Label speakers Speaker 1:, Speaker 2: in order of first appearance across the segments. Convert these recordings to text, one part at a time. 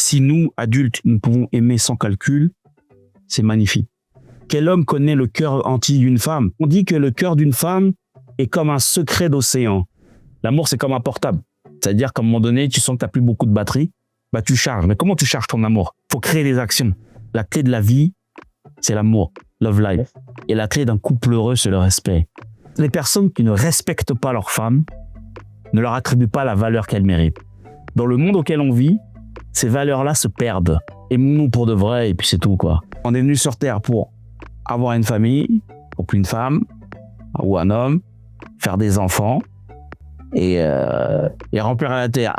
Speaker 1: si nous, adultes, nous pouvons aimer sans calcul, c'est magnifique. Quel homme connaît le cœur entier d'une femme? On dit que le cœur d'une femme est comme un secret d'océan. L'amour, c'est comme un portable. C'est-à-dire qu'à un moment donné, tu sens que tu n'as plus beaucoup de batterie, bah tu charges. Mais comment tu charges ton amour? Il faut créer des actions. La clé de la vie, c'est l'amour, love life. Et la clé d'un couple heureux, c'est le respect. Les personnes qui ne respectent pas leur femme ne leur attribuent pas la valeur qu'elles méritent. Dans le monde auquel on vit, ces valeurs-là se perdent. Aimons-nous pour de vrai et puis c'est tout, quoi. On est venu sur Terre pour avoir une famille, pour une femme ou un homme, faire des enfants et remplir la Terre.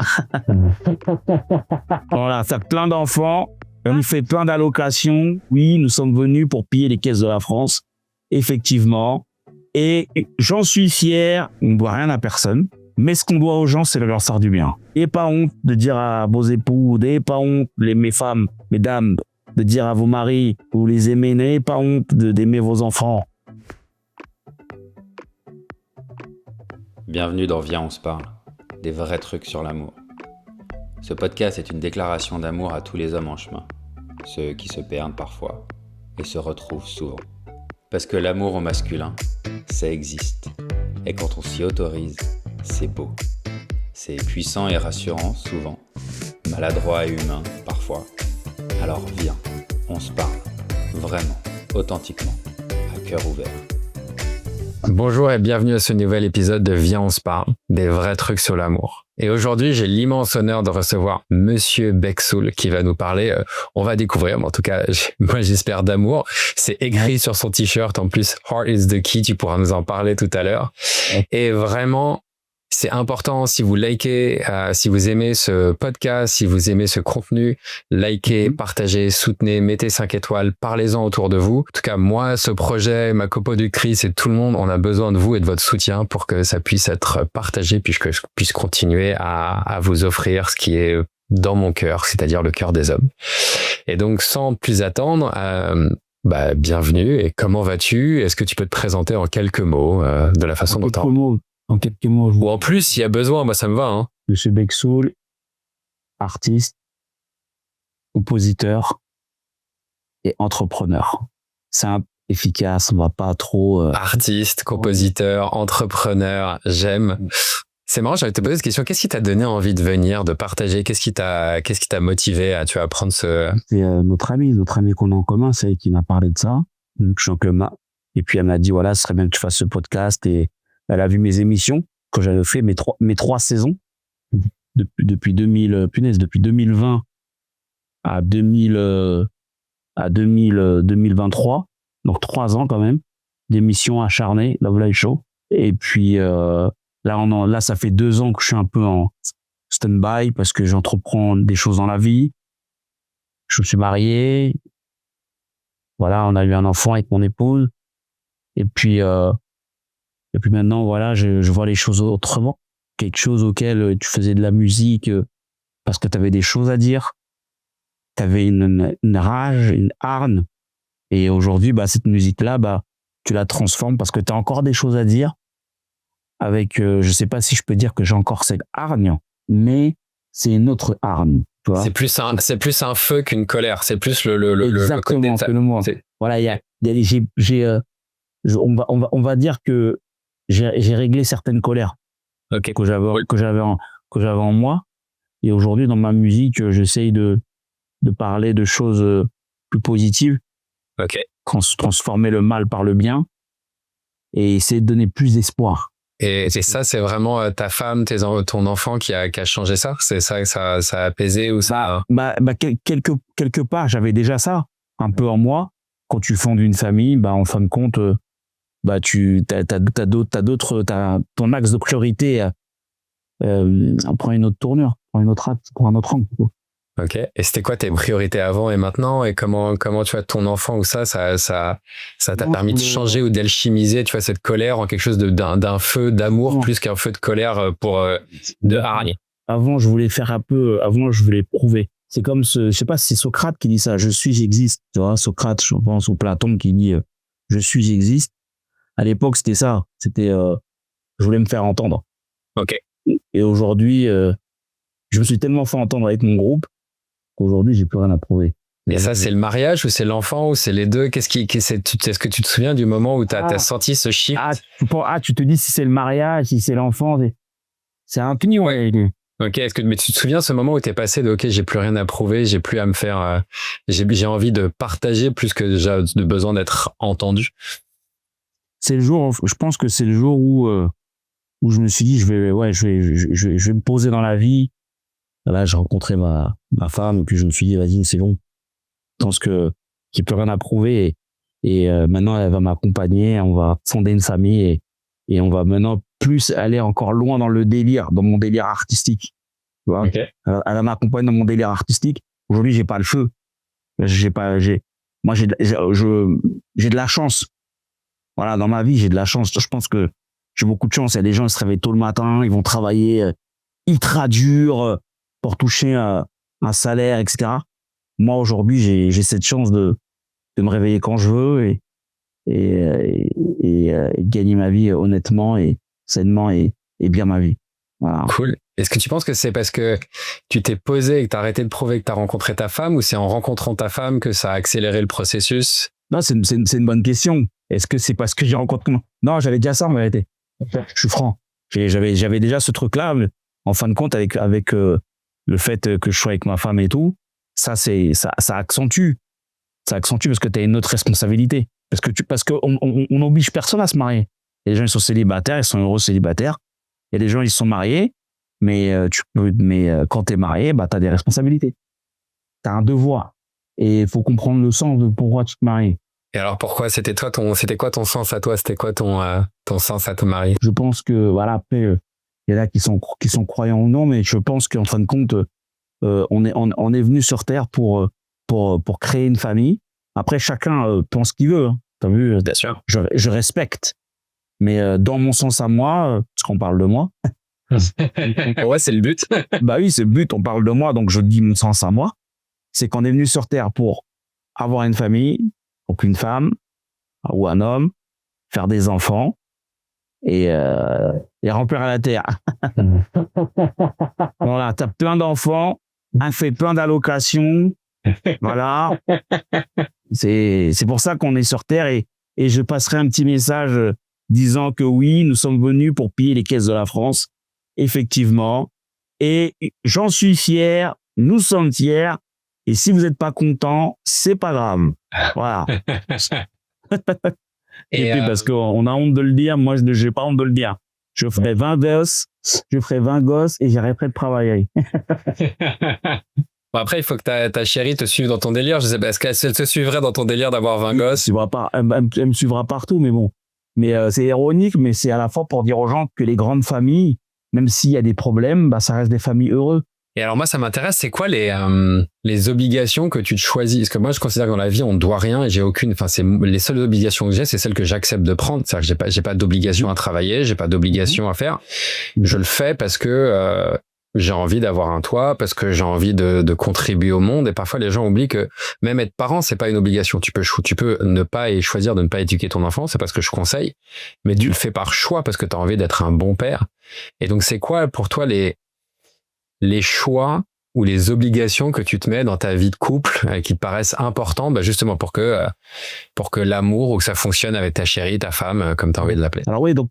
Speaker 1: Voilà, ça plein d'enfants, on fait plein d'allocations. Oui, nous sommes venus pour piller les caisses de la France, effectivement. Et j'en suis fier, on ne doit rien à personne. Mais ce qu'on doit aux gens, c'est de leur faire du bien. Et pas honte de dire à vos époux, n'ayez pas honte, mes femmes, mesdames, de dire à vos maris, vous les aimez, n'ayez pas honte d'aimer vos enfants.
Speaker 2: Bienvenue dans Viens, on se parle, des vrais trucs sur l'amour. Ce podcast est une déclaration d'amour à tous les hommes en chemin, ceux qui se perdent parfois et se retrouvent souvent. Parce que l'amour au masculin, ça existe. Et quand on s'y autorise, c'est beau. C'est puissant et rassurant souvent, maladroit et humain parfois. Alors viens, on se parle, vraiment, authentiquement, à cœur ouvert.
Speaker 3: Bonjour et bienvenue à ce nouvel épisode de Viens, on se parle, des vrais trucs sur l'amour. Et aujourd'hui, j'ai l'immense honneur de recevoir Monsieur Beksoul qui va nous parler, on va découvrir, mais en tout cas, moi j'espère d'amour. C'est écrit sur son t-shirt, en plus, Heart is the key, tu pourras nous en parler tout à l'heure. Et vraiment, c'est important, si vous likez, si vous aimez ce podcast, si vous aimez ce contenu, likez, partagez, soutenez, mettez 5 étoiles, parlez-en autour de vous. En tout cas, moi, ce projet, ma coproductrice et tout le monde, on a besoin de vous et de votre soutien pour que ça puisse être partagé, puis que je puisse continuer à vous offrir ce qui est dans mon cœur, c'est-à-dire le cœur des hommes. Et donc, sans plus attendre, bienvenue. Et comment vas-tu? Est-ce que tu peux te présenter en quelques mots, de la façon dont tu
Speaker 1: En quelques mots,
Speaker 3: ou en plus, s'il y a besoin, moi ça me va. Hein.
Speaker 1: Monsieur Beksoul, artiste, compositeur et entrepreneur. Simple, efficace, on va pas trop...
Speaker 3: Artiste, compositeur, entrepreneur, j'aime. C'est marrant, j'allais te poser cette question. Qu'est-ce qui t'a donné envie de venir, de partager? Qu'est-ce qui t'a motivé à prendre ce...
Speaker 1: C'est notre ami qu'on a en commun, c'est elle qui m'a parlé de ça. Donc, et puis elle m'a dit, voilà, ce serait bien que tu fasses ce podcast. Et elle a vu mes émissions, que j'avais fait mes trois saisons, depuis 2020 à 2023. Donc 3 ans quand même, d'émissions acharnées, Love Live Show. Et puis, là, ça fait 2 ans que je suis un peu en stand-by parce que j'entreprends des choses dans la vie. Je me suis marié. Voilà, on a eu un enfant avec mon épouse. Et puis maintenant, voilà, je vois les choses autrement. Quelque chose auquel tu faisais de la musique parce que tu avais des choses à dire. Tu avais une rage, une hargne. Et aujourd'hui, cette musique-là, tu la transformes parce que tu as encore des choses à dire. Avec, je sais pas si je peux dire que j'ai encore cette hargne, mais c'est une autre hargne. Tu vois,
Speaker 3: c'est plus un feu qu'une colère. C'est plus le
Speaker 1: exactement,
Speaker 3: côté.
Speaker 1: C'est le mot. Voilà, on va dire que j'ai réglé certaines colères que j'avais en moi. Et aujourd'hui, dans ma musique, j'essaye de parler de choses plus positives.
Speaker 3: Ok.
Speaker 1: Transformer le mal par le bien et essayer de donner plus d'espoir.
Speaker 3: Et ça, c'est vraiment ta femme, ton enfant qui a changé ça? C'est ça que ça a apaisé ou ça?
Speaker 1: Quelque part, j'avais déjà ça un peu en moi. Quand tu fondes une famille, en fin de compte, t'as ton axe de priorité prend une autre tournure, prend une autre axe, prend un autre angle.
Speaker 3: Ok. Et c'était quoi tes priorités avant et maintenant? Et comment tu vois ton enfant ou ça t'a permis de changer ou d'alchimiser, tu vois, cette colère en quelque chose d'un feu d'amour plus qu'un feu de colère de hargne?
Speaker 1: Avant, je voulais prouver. C'est comme je sais pas si c'est Socrate qui dit ça, je suis, j'existe. Tu vois, Socrate, je pense, ou Platon qui dit je suis, j'existe. À l'époque, c'était ça. C'était, je voulais me faire entendre.
Speaker 3: Ok.
Speaker 1: Et aujourd'hui, je me suis tellement fait entendre avec mon groupe qu'aujourd'hui, j'ai plus rien à prouver.
Speaker 3: Et ça, c'est le mariage ou c'est l'enfant ou c'est les deux? Est-ce que tu te souviens du moment où t'as senti ce shift?
Speaker 1: Tu te dis si c'est le mariage, si c'est l'enfant, c'est infini, ouais.
Speaker 3: Ok, mais tu te souviens ce moment où t'es passé de ok, j'ai plus rien à prouver, j'ai plus à me faire, j'ai envie de partager plus que j'ai de besoin d'être entendu.
Speaker 1: C'est le jour, je pense que c'est le jour où je me suis dit je vais me poser dans la vie. Là, j'ai rencontré ma femme et puis je me suis dit vas-y, c'est bon. Je pense que j'ai plus rien à prouver et maintenant elle va m'accompagner, on va fonder une famille et on va maintenant plus aller encore loin dans mon délire artistique. Tu vois.
Speaker 3: Okay.
Speaker 1: Elle m'accompagne dans mon délire artistique. Aujourd'hui, j'ai pas le feu. J'ai de la chance. Voilà, dans ma vie, j'ai de la chance. Je pense que j'ai beaucoup de chance. Il y a des gens qui se réveillent tôt le matin, ils vont travailler ultra dur pour toucher un salaire, etc. Moi, aujourd'hui, j'ai cette chance de me réveiller quand je veux et gagner ma vie honnêtement et sainement et bien ma vie. Voilà.
Speaker 3: Cool. Est-ce que tu penses que c'est parce que tu t'es posé et que tu as arrêté de prouver que tu as rencontré ta femme ou c'est en rencontrant ta femme que ça a accéléré le processus?
Speaker 1: Non, c'est une bonne question. Est-ce que c'est parce que j'ai rencontré... Non, j'avais déjà ça en vérité. Je suis franc. J'avais déjà ce truc-là, mais en fin de compte, avec le fait que je sois avec ma femme et tout, ça accentue. Ça accentue parce que tu as une autre responsabilité. Parce que on n'oblige personne à se marier. Il y a des gens, ils sont célibataires, ils sont heureux célibataires. Il y a des gens, ils sont mariés, mais quand tu es marié, bah, tu as des responsabilités. Tu as un devoir. Et il faut comprendre le sens de pourquoi tu te maries.
Speaker 3: Et alors pourquoi c'était quoi ton sens à toi? C'était quoi ton sens à te marier?
Speaker 1: Je pense que, voilà, après, il y en a qui sont croyants ou non, mais je pense qu'en fin de compte, on est venu sur Terre pour créer une famille. Après, chacun pense ce qu'il veut. Hein. T'as vu?
Speaker 3: Bien sûr.
Speaker 1: Je respecte. Mais dans mon sens à moi, parce qu'on parle de moi.
Speaker 3: Ouais, c'est le but.
Speaker 1: Bah oui, c'est le but, on parle de moi, donc je dis mon sens à moi. C'est qu'on est venu sur Terre pour avoir une famille, donc une femme ou un homme, faire des enfants et remplir la Terre. Voilà, t'as plein d'enfants, un fait plein d'allocations. Voilà. C'est pour ça qu'on est sur Terre et je passerai un petit message disant que oui, nous sommes venus pour piller les caisses de la France, effectivement. Et j'en suis fier, nous sommes fiers. Et si vous n'êtes pas content, c'est pas grave. Voilà. Et puis parce qu'on a honte de le dire, moi je n'ai pas honte de le dire. Je ferai 20 gosses et j'arrêterai de travailler.
Speaker 3: Bon, après, il faut que ta chérie te suive dans ton délire. Je sais pas, est-ce qu'elle te suivrait dans ton délire d'avoir 20 gosses?
Speaker 1: Elle me suivra partout, mais bon. Mais c'est ironique, mais c'est à la fois pour dire aux gens que les grandes familles, même s'il y a des problèmes, bah, ça reste des familles heureuses.
Speaker 3: Et alors moi, ça m'intéresse, c'est quoi les obligations que tu te choisis? Parce que moi, je considère que dans la vie, on ne doit rien et j'ai aucune... Enfin, c'est les seules obligations que j'ai, c'est celles que j'accepte de prendre. C'est-à-dire que j'ai pas d'obligation à travailler, j'ai pas d'obligation à faire. Je le fais parce que j'ai envie d'avoir un toit, parce que j'ai envie de contribuer au monde. Et parfois, les gens oublient que même être parent, c'est pas une obligation. Tu peux ne pas et choisir de ne pas éduquer ton enfant, c'est pas ce que je conseille. Mais tu le fais par choix parce que tu as envie d'être un bon père. Et donc, c'est quoi pour toi les choix ou les obligations que tu te mets dans ta vie de couple qui te paraissent importantes, bah justement pour que l'amour ou que ça fonctionne avec ta chérie, ta femme, comme tu as envie de l'appeler.
Speaker 1: Alors oui, donc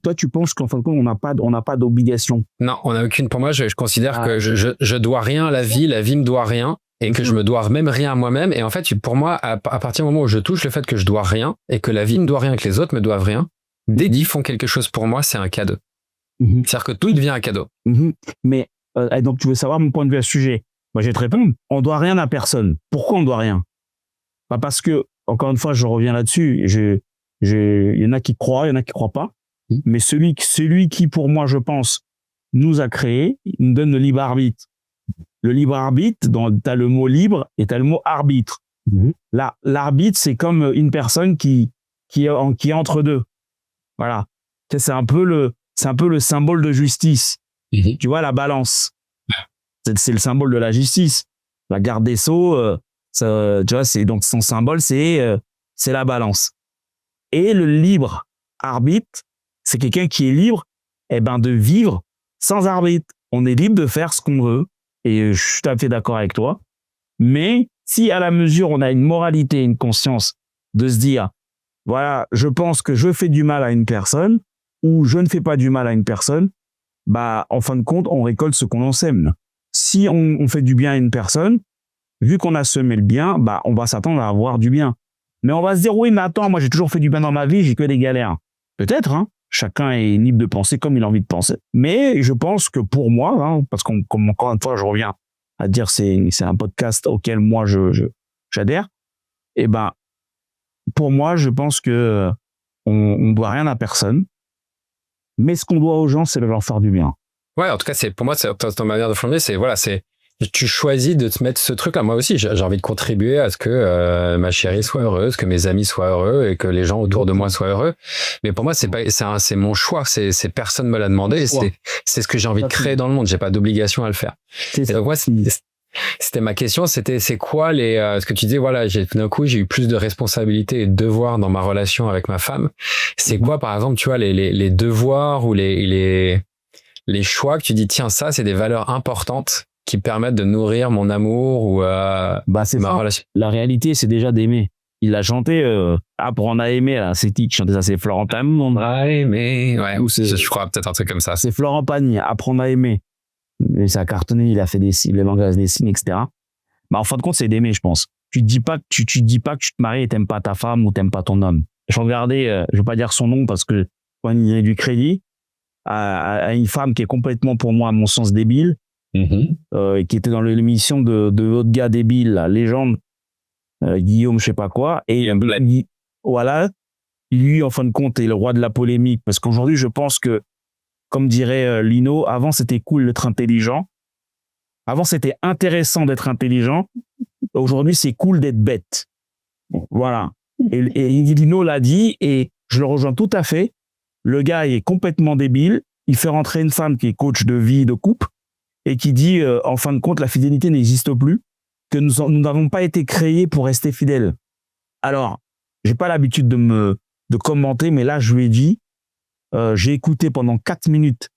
Speaker 1: toi tu penses qu'en fin de compte on n'a pas d'obligation?
Speaker 3: Non, on n'a aucune. Pour moi, je considère que je dois rien à la vie me doit rien et que je me dois même rien à moi-même. Et en fait, pour moi, à partir du moment où je touche le fait que je dois rien et que la vie me doit rien, que les autres me doivent rien, dès qu'ils font quelque chose pour moi, c'est un cadeau. C'est-à-dire que tout devient un cadeau.
Speaker 1: Mais donc tu veux savoir mon point de vue à ce sujet? Moi, je vais te répondre. On doit rien à personne. Pourquoi on doit rien? Bah parce que, encore une fois, je reviens là-dessus. Il y en a qui croient, il y en a qui croient pas. Mais celui qui, pour moi, je pense, nous a créé, il nous donne le libre arbitre. Le libre arbitre, t'as le mot libre et t'as le mot arbitre. Là, l'arbitre, c'est comme une personne qui est entre deux. Voilà. C'est un peu le symbole de justice. Tu vois, la balance. C'est le symbole de la justice. La garde des sceaux, tu vois, donc son symbole, c'est la balance. Et le libre arbitre, c'est quelqu'un qui est libre, de vivre sans arbitre. On est libre de faire ce qu'on veut, Et je suis tout à fait d'accord avec toi. Mais si à la mesure on a une moralité, une conscience de se dire, voilà, je pense que je fais du mal à une personne ou je ne fais pas du mal à une personne, bah, en fin de compte, on récolte ce qu'on en sème. Si on fait du bien à une personne, vu qu'on a semé le bien, bah, on va s'attendre à avoir du bien. Mais on va se dire, oui, mais attends, moi, j'ai toujours fait du bien dans ma vie, j'ai que des galères. Peut-être, hein. Chacun est libre de penser comme il a envie de penser. Mais je pense que pour moi, hein, parce qu'on, comme encore une fois, je reviens à dire, c'est un podcast auquel moi, j'adhère. Et ben, pour moi, je pense que on doit rien à personne. Mais ce qu'on doit aux gens, c'est de leur faire du bien.
Speaker 3: Ouais, en tout cas, pour moi, c'est ton manière de formuler, tu choisis de te mettre ce truc-là. Moi aussi, j'ai envie de contribuer à ce que ma chérie soit heureuse, que mes amis soient heureux et que les gens autour de moi soient heureux. Mais pour moi, c'est mon choix. C'est personne me l'a demandé. C'est ce que j'ai envie de créer dans le monde. J'ai pas d'obligation à le faire. Et donc, moi, c'était ma question. C'est quoi ce que tu disais, voilà, d'un coup, j'ai eu plus de responsabilités et de devoirs dans ma relation avec ma femme. C'est quoi, par exemple, tu vois, les devoirs ou les choix que tu dis, tiens, ça, c'est des valeurs importantes qui permettent de nourrir mon amour ou
Speaker 1: c'est
Speaker 3: ma
Speaker 1: ça.
Speaker 3: relation.
Speaker 1: La réalité, c'est déjà d'aimer. Il a chanté apprendre à aimer, là. C'est qui chantait ça? C'est Florent Pagny.
Speaker 3: À aimer. Ouais,
Speaker 1: Ou c'est-
Speaker 3: je crois peut-être un truc comme ça.
Speaker 1: C'est Florent Pagny, apprendre à aimer. Et ça a cartonné, il a fait les langages des signes, etc. Bah, en fin de compte, c'est d'aimer, je pense. Tu te dis pas que tu te maries et t'aimes pas ta femme ou t'aimes pas ton homme. Je regardais, je vais pas dire son nom parce que pour gagner du crédit, à une femme qui est complètement, pour moi, à mon sens, débile, et qui était dans l'émission de l'autre gars débile, la légende, Guillaume, je sais pas quoi, et voilà, lui, en fin de compte, est le roi de la polémique, parce qu'aujourd'hui, je pense que, comme dirait Lino, avant, c'était cool d'être intelligent, avant, c'était intéressant d'être intelligent, aujourd'hui, c'est cool d'être bête. Voilà. Et Lino l'a dit, et je le rejoins tout à fait, le gars est complètement débile, il fait rentrer une femme qui est coach de vie, de couple, et qui dit, en fin de compte, la fidélité n'existe plus, que nous n'avons pas été créés pour rester fidèles. Alors, j'ai pas l'habitude de commenter, mais là, je lui ai dit, j'ai écouté pendant 4 minutes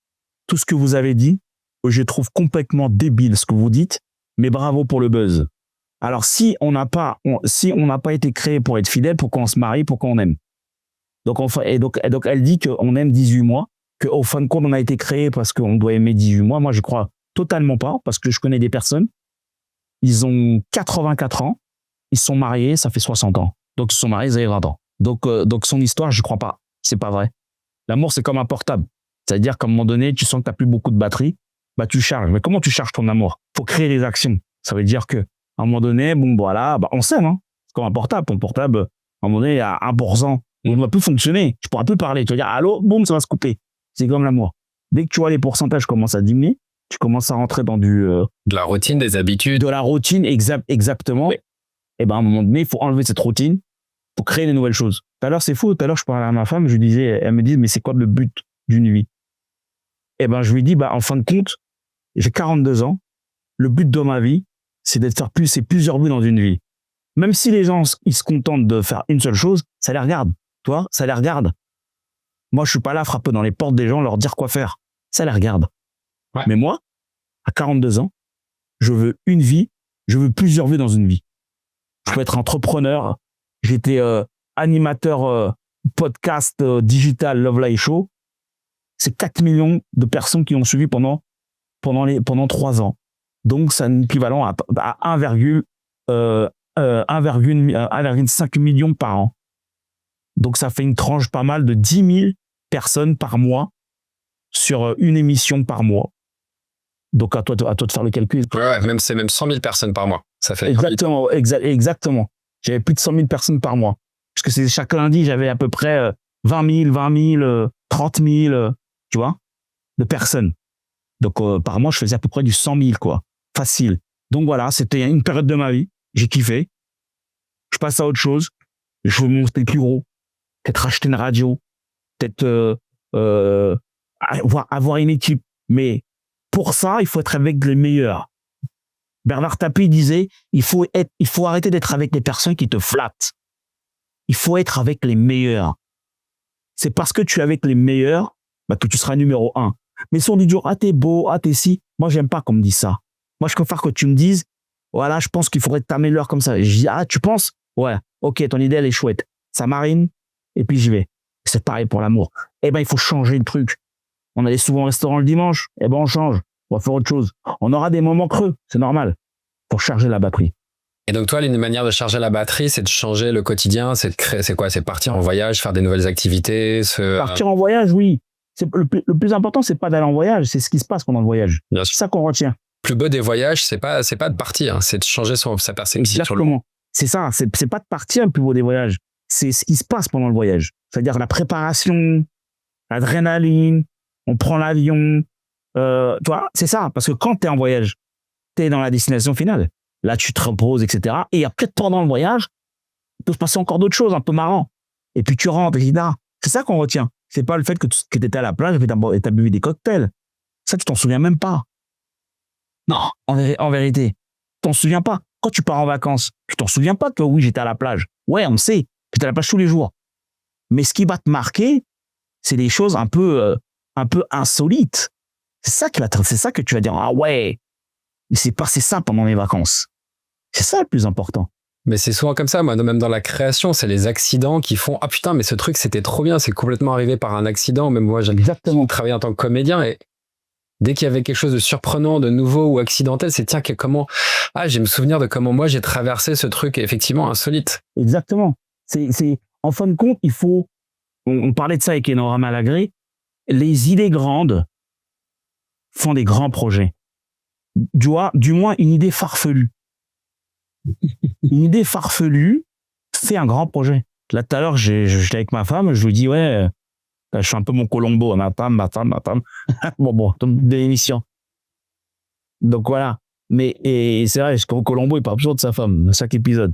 Speaker 1: tout ce que vous avez dit, je trouve complètement débile ce que vous dites, mais bravo pour le buzz. Alors, si on n'a pas été créé pour être fidèle, pourquoi on se marie, pourquoi on aime? Donc, elle dit qu'on aime 18 mois, qu'au fin de compte, on a été créé parce qu'on doit aimer 18 mois. Moi, je crois totalement pas, parce que je connais des personnes, ils ont 84 ans, ils sont mariés, ça fait 60 ans. Donc, ils se sont mariés, ils avaient 20 ans. Donc son histoire, je crois pas. C'est pas vrai. L'amour, c'est comme un portable. C'est-à-dire qu'à un moment donné, tu sens que tu n'as plus beaucoup de batterie, bah, tu charges. Mais comment tu charges ton amour? Faut créer des actions. Ça veut dire que, à un moment donné, on s'aime, hein. C'est comme un portable. Ton portable, à un moment donné, à 1%, il ne va plus fonctionner. Tu pourras plus parler. Tu vas dire, allô, boum, ça va se couper. C'est comme l'amour. Dès que tu vois les pourcentages commencent à diminuer, tu commences à rentrer dans de
Speaker 3: la routine, des habitudes.
Speaker 1: De la routine, exactement. Oui. Et ben, à un moment donné, il faut enlever cette routine pour créer des nouvelles choses. Tout à l'heure, c'est fou. Tout à l'heure, je parlais à ma femme, je lui disais, elle me dit, mais c'est quoi le but d'une vie? Et ben, je lui dis, en fin de compte, j'ai 42 ans. Le but de ma vie, c'est c'est plusieurs buts dans une vie. Même si les gens, ils se contentent de faire une seule chose, ça les regarde. Toi, ça les regarde. Moi, je suis pas là à frapper dans les portes des gens, leur dire quoi faire. Ça les regarde. Ouais. Mais moi, à 42 ans, je veux une vie, je veux plusieurs vies dans une vie. Je peux être entrepreneur. J'étais animateur podcast digital Love Life Show. C'est 4 millions de personnes qui ont suivi pendant 3 ans. Donc, c'est un équivalent à 1,5 million par an. Donc, ça fait une tranche pas mal de 10 000 personnes par mois sur une émission par mois. Donc, à toi de faire le calcul.
Speaker 3: Ouais, c'est même 100 000 personnes par mois. Ça fait
Speaker 1: exactement. J'avais plus de 100 000 personnes par mois. Parce que c'est chaque lundi, j'avais à peu près 20 000, 30 000, tu vois, de personnes. Donc, par mois, je faisais à peu près du 100 000, quoi. Facile. Donc, voilà, c'était une période de ma vie. J'ai kiffé. Je passe à autre chose. Je veux monter plus gros. Peut-être acheter une radio. Peut-être avoir une équipe. Mais pour ça, il faut être avec les meilleurs. Bernard Tapie disait, il faut arrêter d'être avec les personnes qui te flattent. Il faut être avec les meilleurs. C'est parce que tu es avec les meilleurs que tu seras numéro 1. Mais si on dit toujours, ah, t'es beau, ah, t'es si. Moi, j'aime pas qu'on me dise ça. Moi, je préfère que tu me dises, voilà, je pense qu'il faudrait que tu améliores comme ça. Je dis, ah, tu penses? Ouais, ok, ton idée, elle est chouette. Ça marine, et puis j'y vais. C'est pareil pour l'amour. Eh ben, il faut changer le truc. On allait souvent au restaurant le dimanche. Eh ben, on change. On va faire autre chose. On aura des moments creux. C'est normal. Pour charger la batterie.
Speaker 3: Et donc, toi, une manière de charger la batterie, c'est de changer le quotidien, c'est de créer, c'est quoi? C'est partir en voyage, faire des nouvelles activités,
Speaker 1: Partir en voyage, oui. Le plus important, c'est pas d'aller en voyage, c'est ce qui se passe pendant le voyage.
Speaker 3: Bien
Speaker 1: C'est
Speaker 3: sûr.
Speaker 1: ça qu'on retient.
Speaker 3: Le plus beau des voyages, c'est pas de partir, hein, c'est de changer sa perspective sur le monde.
Speaker 1: Exactement. C'est ça. C'est pas de partir le plus beau des voyages. C'est ce qui se passe pendant le voyage. C'est-à-dire la préparation, l'adrénaline, on prend l'avion. Tu vois, c'est ça. Parce que quand tu es en voyage, tu es dans la destination finale. Là, tu te reposes, etc. Et après, pendant le voyage, il peut se passer encore d'autres choses un peu marrant. Et puis tu rentres, etc. C'est ça qu'on retient. C'est pas le fait que tu étais à la plage et t'as bu des cocktails. Ça, tu t'en souviens même pas. Non, en vérité, tu t'en souviens pas. Quand tu pars en vacances, tu t'en souviens pas que oui, j'étais à la plage. Ouais, on sait, j'étais à la plage tous les jours. Mais ce qui va te marquer, c'est des choses un peu insolites. C'est ça que tu vas dire, ah ouais, il s'est passé ça pendant mes vacances. C'est ça le plus important.
Speaker 3: Mais c'est souvent comme ça, moi, même dans la création, c'est les accidents qui font, ah putain, mais ce truc, c'était trop bien, c'est complètement arrivé par un accident. Même moi, j'ai travaillé en tant que comédien et dès qu'il y avait quelque chose de surprenant, de nouveau ou accidentel, c'est tiens, j'ai me souvenir de comment moi j'ai traversé ce truc effectivement insolite.
Speaker 1: Exactement. C'est en fin de compte, il faut, on parlait de ça avec Enora Malagré, les idées grandes font des grands projets. Du moins une idée farfelue. Une idée farfelue fait un grand projet. Là, tout à l'heure, j'étais avec ma femme, je lui dis, ouais, je suis un peu mon Colombo, ma femme. bon, de l'émission. Donc voilà. Et c'est vrai, Colombo, il parle toujours de sa femme, dans chaque épisode.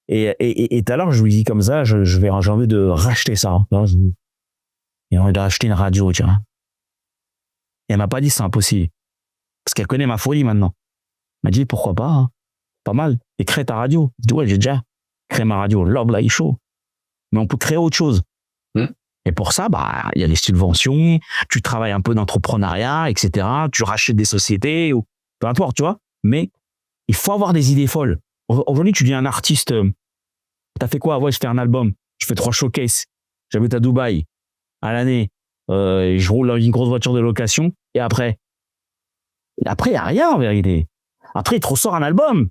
Speaker 1: Et tout à l'heure, je lui dis comme ça, j'ai envie de racheter ça. J'ai envie de racheter une radio, tu vois. Et elle m'a pas dit c'est impossible. Parce qu'elle connaît ma folie maintenant. Elle m'a dit pourquoi pas, hein. Pas mal. Et crée ta radio. Je dis ouais, j'ai déjà créé ma radio, Love Live Show. Mais on peut créer autre chose. Et pour ça, il y a des subventions, tu travailles un peu d'entrepreneuriat, etc. Tu rachètes des sociétés, ou peu importe, tu vois. Mais il faut avoir des idées folles. Aujourd'hui, tu deviens un artiste. T'as fait quoi? Ouais, je fais un album. Je fais 3 showcases. J'habite à Dubaï. À l'année. Je roule dans une grosse voiture de location. Et après, il n'y a rien en vérité. Après, il te ressort un album.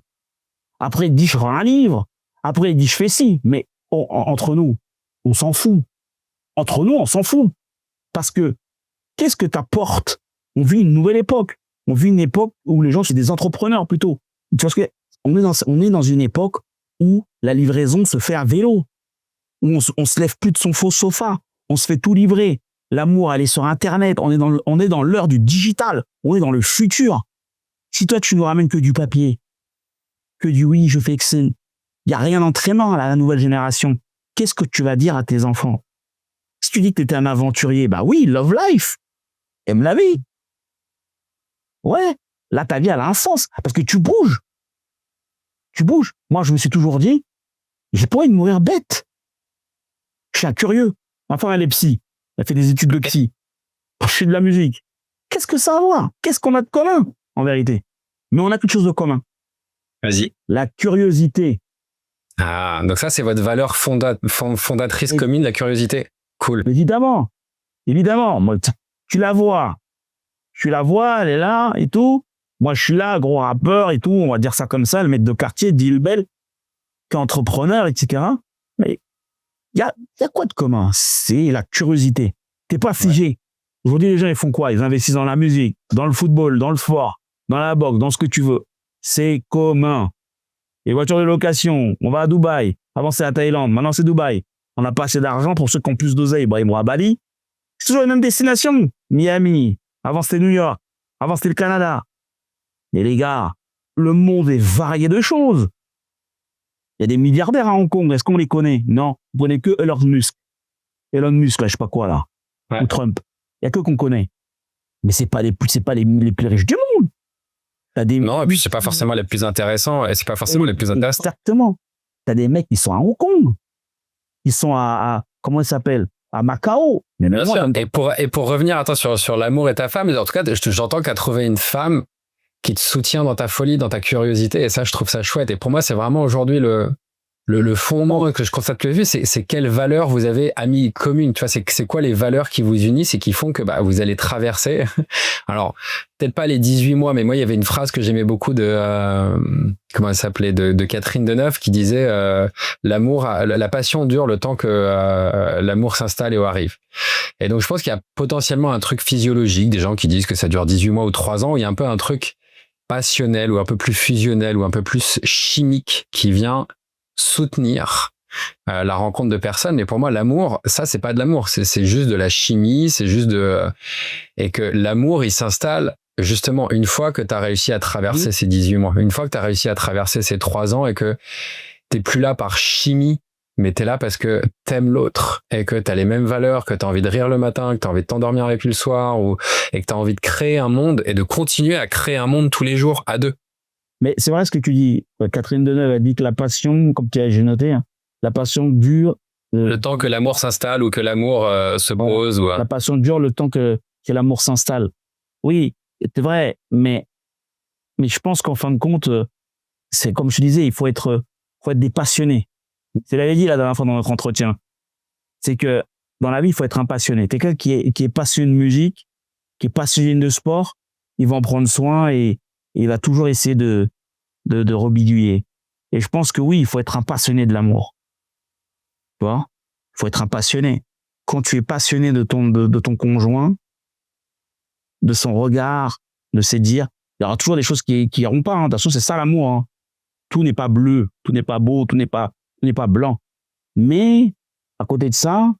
Speaker 1: Après, il te dit, je ferai un livre. Après, il dit, je fais ci. Mais entre nous, on s'en fout. Entre nous, on s'en fout. Parce que, qu'est-ce que t'apportes? On vit une nouvelle époque. On vit une époque où les gens, c'est des entrepreneurs plutôt. Parce que on est dans une époque où la livraison se fait à vélo. Où on se lève plus de son faux sofa. On se fait tout livrer. L'amour, elle est sur Internet. On est dans l'heure du digital. On est dans le futur. Si toi, tu nous ramènes que du papier, que du oui, je fais Excel, il n'y a rien d'entraînant à la nouvelle génération. Qu'est-ce que tu vas dire à tes enfants? Si tu dis que tu étais un aventurier, oui, love life. Aime la vie. Ouais, là, ta vie, elle a un sens. Parce que tu bouges. Tu bouges. Moi, je me suis toujours dit, j'ai pas envie de mourir bête. Je suis un curieux. Ma femme, elle est psy. Elle fait des études de psy. Je fais de la musique. Qu'est-ce que ça a à voir? Qu'est-ce qu'on a de commun, en vérité? Mais on a quelque chose de commun.
Speaker 3: Vas-y.
Speaker 1: La curiosité.
Speaker 3: Ah, donc ça, c'est votre valeur fondatrice commune, la curiosité. Cool.
Speaker 1: Évidemment. Moi, tu la vois, elle est là et tout. Moi, je suis là, gros rappeur et tout. On va dire ça comme ça, le maître de quartier, Dilbel, qui est entrepreneur, etc. Mais il y a quoi de commun? C'est la curiosité. T'es pas figé. Ouais. Aujourd'hui, les gens, ils font quoi? Ils investissent dans la musique, dans le football, dans le sport, dans la boxe, dans ce que tu veux. C'est commun. Les voitures de location, on va à Dubaï. Avant, c'est à Thaïlande. Maintenant, c'est Dubaï. On n'a pas assez d'argent pour ceux qui ont plus d'oseille. Ils vont à Bali. C'est toujours la même destination. Miami. Avant, c'était New York. Avant, c'était le Canada. Mais les gars, le monde est varié de choses. Il y a des milliardaires à Hong Kong. Est-ce qu'on les connaît? Non. Vous prenez que Elon Musk. Elon Musk, là, je sais pas quoi, là. Ouais. Ou Trump. Il y a que qu'on connaît. Mais c'est pas les plus riches du monde.
Speaker 3: Non, et puis c'est pas forcément les plus intéressants. Et c'est pas forcément les plus intéressants.
Speaker 1: Exactement. T'as des mecs qui sont à Hong Kong. Ils sont à comment ils s'appellent? À Macao. Mais
Speaker 3: bien sûr. Et pour revenir, attends, sur l'amour et ta femme, en tout cas, j'entends qu'à trouver une femme qui te soutient dans ta folie, dans ta curiosité. Et ça, je trouve ça chouette. Et pour moi, c'est vraiment aujourd'hui le fondement que je constate le plus, c'est quelles valeurs vous avez amis communes. Tu vois, c'est quoi les valeurs qui vous unissent et qui font que vous allez traverser. Alors, peut-être pas les 18 mois, mais moi, il y avait une phrase que j'aimais beaucoup comment elle s'appelait, de Catherine Deneuve, qui disait l'amour, la passion dure le temps que l'amour s'installe et arrive. Et donc, je pense qu'il y a potentiellement un truc physiologique, des gens qui disent que ça dure 18 mois ou 3 ans. Il y a un peu un truc passionnel ou un peu plus fusionnel ou un peu plus chimique qui vient soutenir la rencontre de personnes. Mais pour moi, l'amour, ça, c'est pas de l'amour. C'est juste de la chimie, c'est juste et que l'amour, il s'installe justement une fois que tu as réussi à traverser ces 18 mois, une fois que tu as réussi à traverser ces 3 ans et que t'es plus là par chimie, mais t'es là parce que t'aimes l'autre et que t'as les mêmes valeurs, que t'as envie de rire le matin, que t'as envie de t'endormir avec lui le soir et que t'as envie de créer un monde et de continuer à créer un monde tous les jours à deux.
Speaker 1: Mais c'est vrai ce que tu dis. Catherine Deneuve a dit que la passion, comme j'ai noté, hein, la passion dure...
Speaker 3: le temps que l'amour s'installe ou que l'amour se pose.
Speaker 1: La passion dure le temps que l'amour s'installe. Oui, c'est vrai, mais je pense qu'en fin de compte, c'est comme je disais, il faut être des passionnés. C'est l'avais dit la dernière fois dans notre entretien. C'est que dans la vie, il faut être un passionné. Quelqu'un qui est passionné de musique, qui est passionné de sport, il va en prendre soin et il va toujours essayer de rebidouiller. Et je pense que oui, il faut être un passionné de l'amour. Tu vois? Il faut être un passionné. Quand tu es passionné de ton conjoint, de son regard, de ses dires, il y aura toujours des choses qui iront pas. Hein. De toute façon, c'est ça l'amour. Hein. Tout n'est pas bleu, tout n'est pas beau, tout n'est pas blanc. Mais à côté de ça,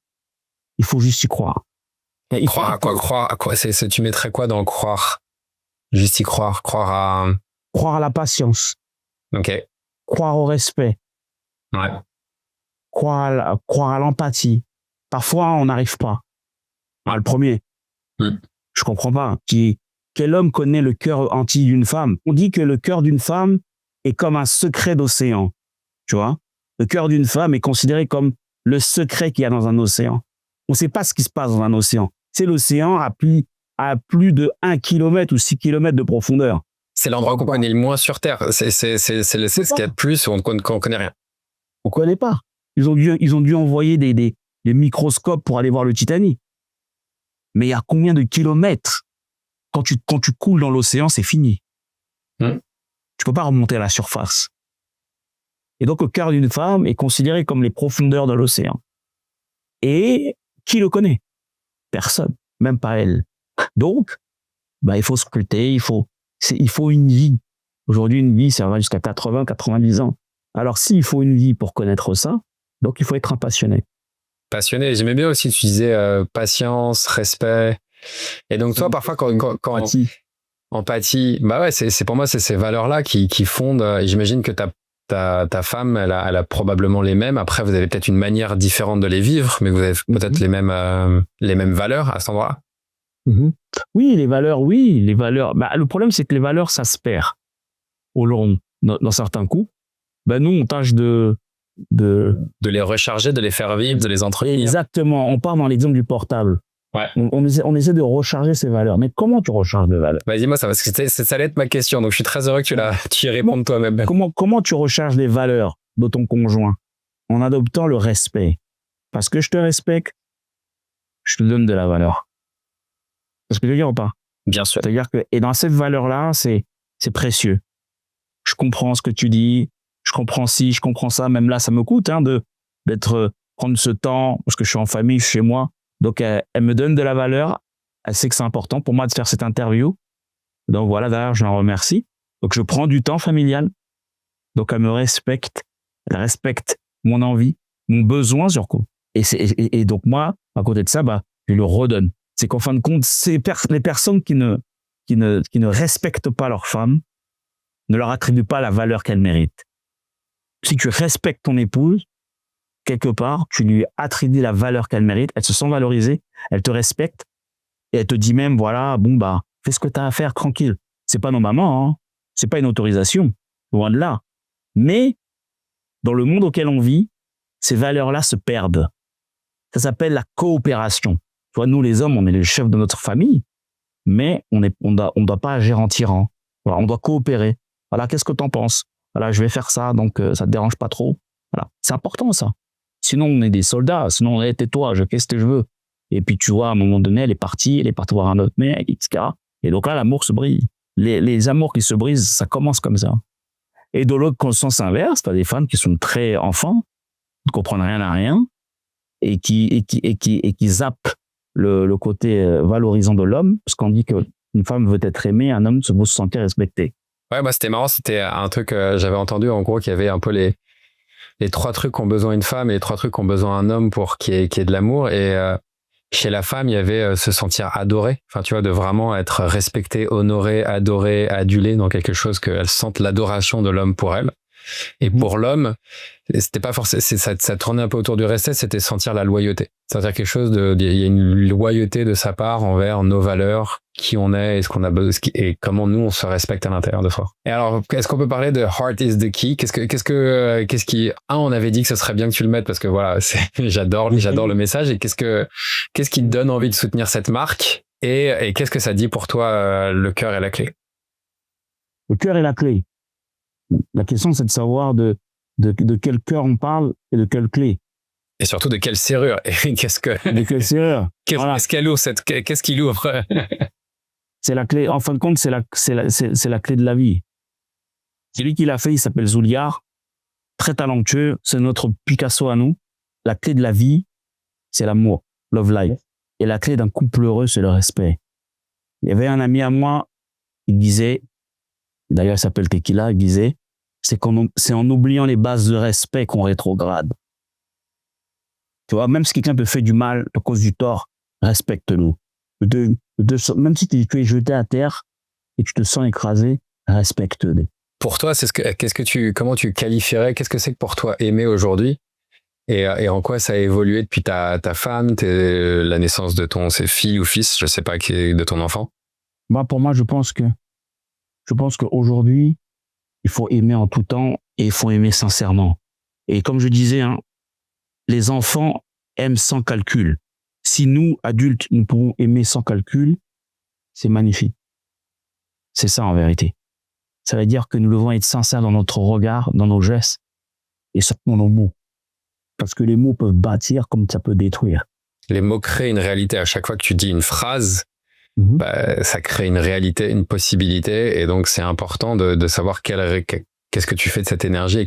Speaker 1: il faut juste y croire.
Speaker 3: Croire à quoi tu mettrais quoi dans croire? Juste y croire, croire
Speaker 1: à la patience.
Speaker 3: Ok.
Speaker 1: Croire au respect.
Speaker 3: Ouais.
Speaker 1: Croire à l'empathie. Parfois, on n'arrive pas. Le premier. Je comprends pas. Quel homme connaît le cœur entier d'une femme? On dit que le cœur d'une femme est comme un secret d'océan. Tu vois? Le cœur d'une femme est considéré comme le secret qu'il y a dans un océan. On ne sait pas ce qui se passe dans un océan. C'est l'océan à plus de 1 km ou 6 km de profondeur.
Speaker 3: C'est l'endroit qu'on connaît le moins sur Terre. C'est ce qu'il y a de plus où on connaît rien.
Speaker 1: On connaît pas. Ils ont dû envoyer des microscopes pour aller voir le Titanic. Mais il y a combien de kilomètres? Quand tu coules dans l'océan, c'est fini. Tu peux pas remonter à la surface. Et donc, le cœur d'une femme est considéré comme les profondeurs de l'océan. Et qui le connaît? Personne, même pas elle. Donc, il faut scruter, il faut une vie. Aujourd'hui, une vie, ça va jusqu'à 80, 90 ans. Alors, s'il faut une vie pour connaître ça, donc il faut être un passionné.
Speaker 3: Passionné. J'aimais bien aussi, tu disais patience, respect. Et donc, toi, parfois, quand empathie, c'est pour moi, c'est ces valeurs-là qui fondent. J'imagine que ta femme, elle a probablement les mêmes. Après, vous avez peut-être une manière différente de les vivre, mais vous avez peut-être les mêmes valeurs à cet endroit-là.
Speaker 1: Oui, les valeurs. Le problème, c'est que les valeurs, ça se perd au long, dans certains coups. Nous, on tâche de
Speaker 3: les recharger, de les faire vivre, de les entretenir.
Speaker 1: Exactement. On part dans l'exemple du portable.
Speaker 3: Ouais.
Speaker 1: On essaie de recharger ces valeurs. Mais comment tu recharges des valeurs?
Speaker 3: Dis-moi ça, parce que ça allait être ma question. Donc, je suis très heureux que tu y répondes toi-même.
Speaker 1: Comment tu recharges les valeurs de ton conjoint? En adoptant le respect. Parce que je te respecte, je te donne de la valeur. C'est ce que je veux dire ou pas?
Speaker 3: Bien sûr.
Speaker 1: C'est-à-dire que, et dans cette valeur-là, c'est précieux. Je comprends ce que tu dis, je comprends ci, je comprends ça. Même là, ça me coûte prendre ce temps, parce que je suis en famille, je suis chez moi. Donc, elle me donne de la valeur. Elle sait que c'est important pour moi de faire cette interview. Donc, voilà, d'ailleurs, je l'en remercie. Donc, je prends du temps familial. Donc, elle me respecte. Elle respecte mon envie, mon besoin, surtout. Et donc, moi, à côté de ça, je le redonne. C'est qu'en fin de compte, les personnes qui ne respectent pas leur femme ne leur attribuent pas la valeur qu'elle mérite. Si tu respectes ton épouse, quelque part, tu lui attribues la valeur qu'elle mérite, elle se sent valorisée, elle te respecte, et elle te dit même, voilà, fais ce que tu as à faire, tranquille. C'est pas nos mamans, hein. C'est pas une autorisation, loin de là. Mais, dans le monde auquel on vit, ces valeurs-là se perdent. Ça s'appelle la coopération. Tu vois, nous, les hommes, on est les chefs de notre famille, mais on doit pas agir en tyran. Voilà, on doit coopérer. Voilà, qu'est-ce que t'en penses? Voilà, je vais faire ça, donc ça te dérange pas trop. Voilà, c'est important ça. Sinon, on est des soldats. Sinon, on est tais-toi, je fais ce que je veux. Et puis, tu vois, à un moment donné, elle est partie voir un autre mec, etc. Et donc là, l'amour se brise. Les amours qui se brisent, ça commence comme ça. Et de l'autre sens inverse, t'as des femmes qui sont très enfants, ne comprennent rien à rien, et qui zappent le côté valorisant de l'homme, parce qu'on dit qu'une femme veut être aimée, un homme veut se sentir respecté.
Speaker 3: Ouais, moi, c'était marrant. C'était un truc que j'avais entendu, en gros, qu'il y avait un peu les 3 trucs qu'ont besoin une femme et les 3 trucs qu'ont besoin un homme pour qu'il y ait de l'amour. Et chez la femme, il y avait se sentir adorée. Enfin, tu vois, de vraiment être respectée, honorée, adorée, adulée dans quelque chose, qu'elle sente l'adoration de l'homme pour elle. Et pour l'homme, c'était pas forcément, ça tournait un peu autour du respect, c'était sentir la loyauté. C'est-à-dire quelque chose il y a une loyauté de sa part envers nos valeurs, qui on est et ce qu'on a besoin, et comment nous on se respecte à l'intérieur de soi. Et alors, est-ce qu'on peut parler de Heart is the key? Qu'est-ce qui, on avait dit que ce serait bien que tu le mettes parce que voilà, j'adore le message. Et qu'est-ce qui te donne envie de soutenir cette marque? Et qu'est-ce que ça dit pour toi, le cœur est la clé?
Speaker 1: Le cœur est la clé. La question, c'est de savoir de quel cœur on parle et de quelle clé.
Speaker 3: Et surtout de quelle serrure. Et
Speaker 1: de quelle serrure.
Speaker 3: Voilà. Qu'est-ce qu'il ouvre?
Speaker 1: C'est la clé. En fin de compte, c'est la clé de la vie. Celui qui l'a fait, il s'appelle Zouliar. Très talentueux. C'est notre Picasso à nous. La clé de la vie, c'est l'amour. Love life. Et la clé d'un couple heureux, c'est le respect. Il y avait un ami à moi, il disait, d'ailleurs, il s'appelle Tequila, il disait, c'est en oubliant les bases de respect qu'on rétrograde. Tu vois, même si quelqu'un te fait du mal, te cause du tort, respecte-nous. Même si tu es jeté à terre et tu te sens écrasé, respecte-le.
Speaker 3: Pour toi, comment tu qualifierais, qu'est-ce que c'est que pour toi aimer aujourd'hui? Et en quoi ça a évolué depuis ta femme, la naissance de c'est fille ou fils, je sais pas, de ton enfant?
Speaker 1: Pour moi, je pense qu'aujourd'hui, il faut aimer en tout temps et il faut aimer sincèrement. Et comme je disais, les enfants aiment sans calcul. Si nous, adultes, nous pouvons aimer sans calcul, c'est magnifique. C'est ça en vérité. Ça veut dire que nous devons être sincères dans notre regard, dans nos gestes et surtout dans nos mots. Parce que les mots peuvent bâtir comme ça peut détruire.
Speaker 3: Les mots créent une réalité. À chaque fois que tu dis une phrase, ça crée une réalité, une possibilité. Et donc, c'est important de savoir qu'est-ce que tu fais de cette énergie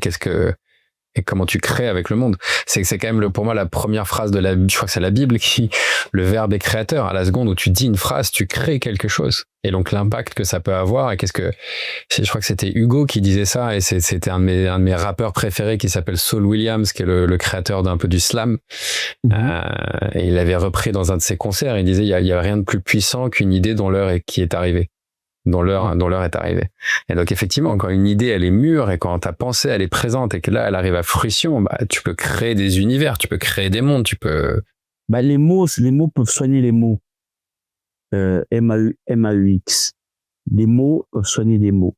Speaker 3: et comment tu crées avec le monde. C'est quand même pour moi la première phrase je crois que c'est la Bible le verbe est créateur. À la seconde où tu dis une phrase, tu crées quelque chose. Et donc l'impact que ça peut avoir, et je crois que c'était Hugo qui disait ça, et c'était un de mes rappeurs préférés qui s'appelle Saul Williams, qui est le créateur d'un peu du slam. Et il l'avait repris dans un de ses concerts. Il disait, il y a rien de plus puissant qu'une idée dont l'heure est arrivée. Dont l'heure est arrivée. Et donc, effectivement, quand une idée, elle est mûre et quand ta pensée, elle est présente et que là, elle arrive à fruition, tu peux créer des univers, tu peux créer des mondes, tu peux...
Speaker 1: Les mots peuvent soigner les mots. M-A-U-X. Les mots peuvent soigner des mots.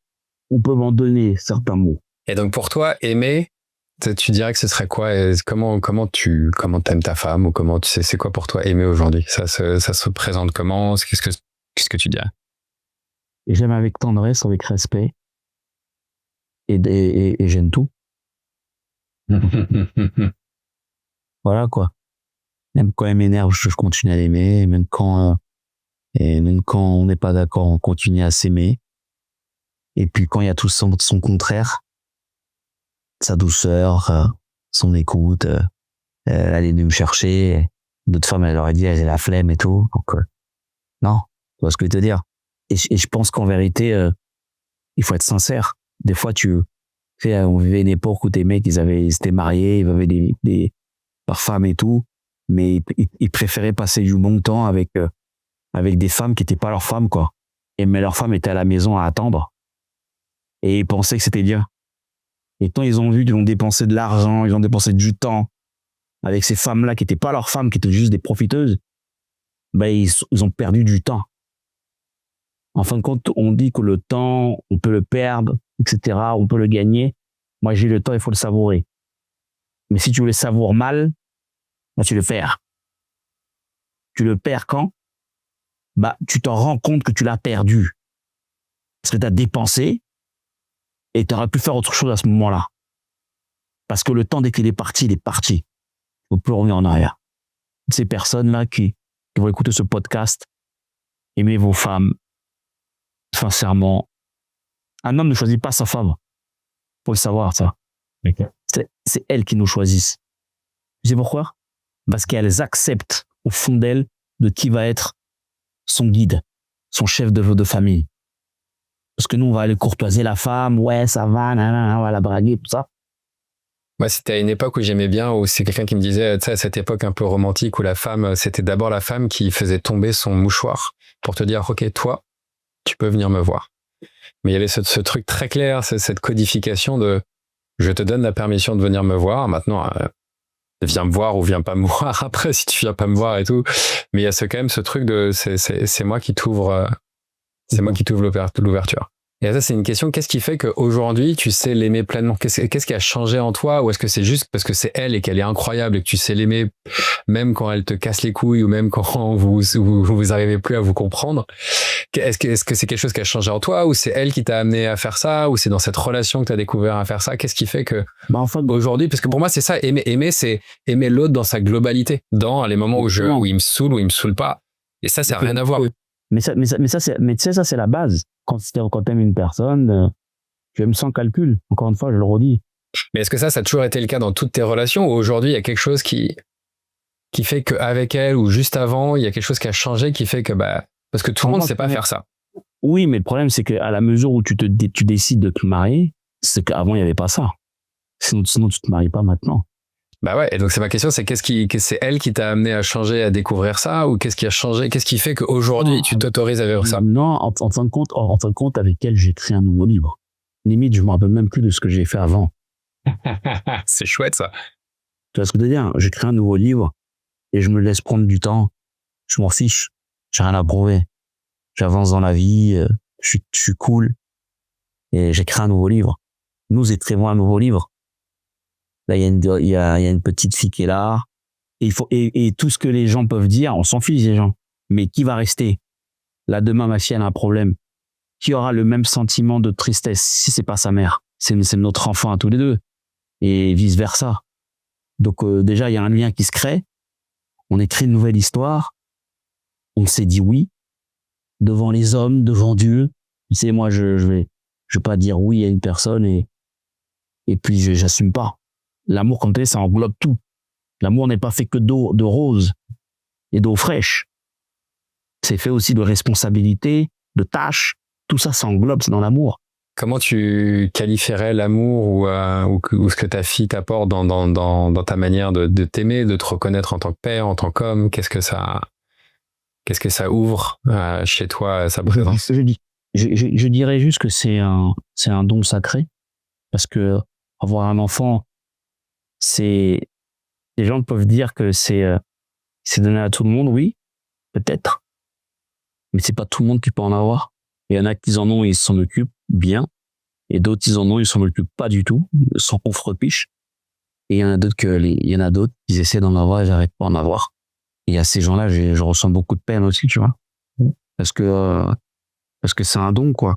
Speaker 1: On peut en donner certains mots.
Speaker 3: Et donc, pour toi, aimer, tu dirais que ce serait quoi? Comment t'aimes ta femme, ou c'est quoi pour toi aimer aujourd'hui? Ça se présente comment? Qu'est-ce que tu dirais?
Speaker 1: Et j'aime avec tendresse, avec respect. Et j'aime tout. Voilà, quoi. Même quand elle m'énerve, je continue à l'aimer. Et même quand on n'est pas d'accord, on continue à s'aimer. Et puis quand il y a tout son contraire, sa douceur, son écoute, elle est venue me chercher. D'autres femmes, elle aurait dit, elle a la flemme et tout. Donc, non, tu vois ce que je veux te dire. Et je pense qu'en vérité, il faut être sincère. Des fois, on vivait une époque où tes mecs, ils étaient mariés, ils avaient des par femmes et tout, mais ils préféraient passer du bon temps avec des femmes qui étaient pas leurs femmes, quoi. Mais leurs femmes étaient à la maison à attendre. Et ils pensaient que c'était bien. Et quand ils ont vu qu'ils ont dépensé de l'argent, ils ont dépensé du temps avec ces femmes-là qui étaient pas leurs femmes, qui étaient juste des profiteuses, ils ont perdu du temps. En fin de compte, on dit que le temps, on peut le perdre, etc. On peut le gagner. Moi, j'ai le temps, il faut le savourer. Mais si tu le savoures mal, tu le perds. Tu le perds quand? Tu t'en rends compte que tu l'as perdu. Parce que tu as dépensé et tu aurais pu faire autre chose à ce moment-là. Parce que le temps, dès qu'il est parti, il est parti. Il ne faut plus revenir en arrière. Ces personnes-là qui vont écouter ce podcast, aimez vos femmes. Sincèrement, un homme ne choisit pas sa femme. Faut le savoir, ça.
Speaker 3: Okay.
Speaker 1: C'est elles qui nous choisissent. Tu sais pourquoi? Parce qu'elles acceptent au fond d'elles de qui va être son guide, son chef de famille. Parce que nous, on va aller courtoiser la femme, ouais, ça va, nanana, on va la draguer, tout ça.
Speaker 3: Moi, c'était à une époque où j'aimais bien, où c'est quelqu'un qui me disait, tu sais, à cette époque un peu romantique où la femme, c'était d'abord la femme qui faisait tomber son mouchoir pour te dire, ok, toi, tu peux venir me voir. Mais il y avait ce truc très clair, cette codification de, je te donne la permission de venir me voir, maintenant, viens me voir ou viens pas me voir après si tu viens pas me voir et tout. Mais il y a quand même ce truc de, c'est moi qui t'ouvre, c'est moi qui t'ouvre l'ouverture. Et ça, c'est une question. Qu'est-ce qui fait qu'aujourd'hui, tu sais l'aimer pleinement? Qu'est-ce qui a changé en toi? Ou est-ce que c'est juste parce que c'est elle et qu'elle est incroyable et que tu sais l'aimer même quand elle te casse les couilles ou même quand vous arrivez plus à vous comprendre? Est-ce que c'est quelque chose qui a changé en toi ou c'est elle qui t'a amené à faire ça ou c'est dans cette relation que tu as découvert à faire ça? Qu'est-ce qui fait que aujourd'hui, parce que pour moi, c'est ça, aimer, c'est aimer l'autre dans sa globalité, dans les moments où il me saoule ou il me saoule pas. Et ça n'a rien à voir.
Speaker 1: Mais tu sais, ça, c'est la base. Quand t'aimes une personne, tu aimes sans calcul. Encore une fois, je le redis.
Speaker 3: Mais est-ce que ça a toujours été le cas dans toutes tes relations ou aujourd'hui, il y a quelque chose qui fait qu'avec elle ou juste avant, il y a quelque chose qui a changé qui fait que, parce que tout le monde ne sait pas faire ça.
Speaker 1: Oui, mais le problème, c'est qu'à la mesure où tu décides de te marier, c'est qu'avant, il n'y avait pas ça. Sinon, tu te maries pas maintenant.
Speaker 3: Bah ouais, et donc c'est ma question, c'est c'est elle qui t'a amené à changer, à découvrir ça, ou qu'est-ce qui a changé, qu'est-ce qui fait qu'aujourd'hui tu t'autorises à vivre ça?
Speaker 1: Non, en fin de compte, avec elle, j'ai écrit un nouveau livre. Limite, je me rappelle même plus de ce que j'ai fait avant.
Speaker 3: C'est chouette ça.
Speaker 1: Tu vois ce que je veux dire? J'écris un nouveau livre et je me laisse prendre du temps. Je m'en fiche. J'ai rien à prouver. J'avance dans la vie, je suis cool et j'écris un nouveau livre. Nous écrivons un nouveau livre. Là, il y a une petite fille qui est là. Et tout ce que les gens peuvent dire, on s'en fiche des gens. Mais qui va rester? Là, demain, ma fille, elle a un problème. Qui aura le même sentiment de tristesse si c'est pas sa mère? C'est notre enfant à tous les deux. Et vice versa. Donc, déjà, il y a un lien qui se crée. On écrit une nouvelle histoire. On s'est dit oui. Devant les hommes, devant Dieu. Tu sais, moi, je vais pas dire oui à une personne et puis j'assume pas. L'amour, comme tu dis, ça englobe tout. L'amour n'est pas fait que d'eau, de rose et d'eau fraîche. C'est fait aussi de responsabilité, de tâches. Tout ça, ça englobe, c'est dans l'amour.
Speaker 3: Comment tu qualifierais l'amour ou ce que ta fille t'apporte dans ta manière de t'aimer, de te reconnaître en tant que père, en tant qu'homme? Qu'est-ce que ça ouvre chez toi, sa présence?
Speaker 1: Je dirais juste que c'est un don sacré. Parce que avoir un enfant, les gens peuvent dire que c'est donné à tout le monde, oui, peut-être. Mais c'est pas tout le monde qui peut en avoir. Il y en a qui en ont et ils s'en occupent bien. Et d'autres, ils en ont, ils s'en occupent pas du tout, sans qu'on repiche. Et il y en a d'autres, ils essaient d'en avoir et j'arrête pas d'en avoir. Et à ces gens-là, je ressens beaucoup de peine aussi, tu vois. Parce que c'est un don, quoi.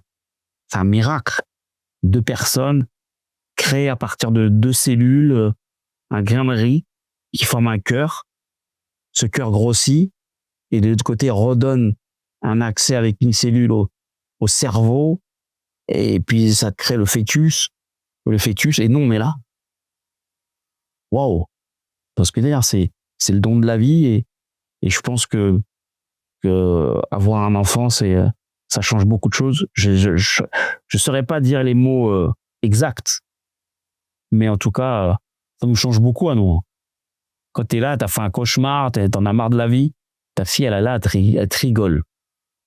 Speaker 1: C'est un miracle. 2 personnes créées à partir de 2 cellules, un grain de riz qui forme un cœur. Ce cœur grossit et de l'autre côté redonne un accès avec une cellule au cerveau et puis ça crée le fœtus et nous on est là. Waouh! Parce que d'ailleurs c'est le don de la vie et je pense que avoir un enfant ça change beaucoup de choses. Je saurais pas dire les mots exacts, mais en tout cas ça nous change beaucoup à nous. Quand t'es là, t'as fait un cauchemar, t'en as marre de la vie, ta fille elle est là, elle te rigole.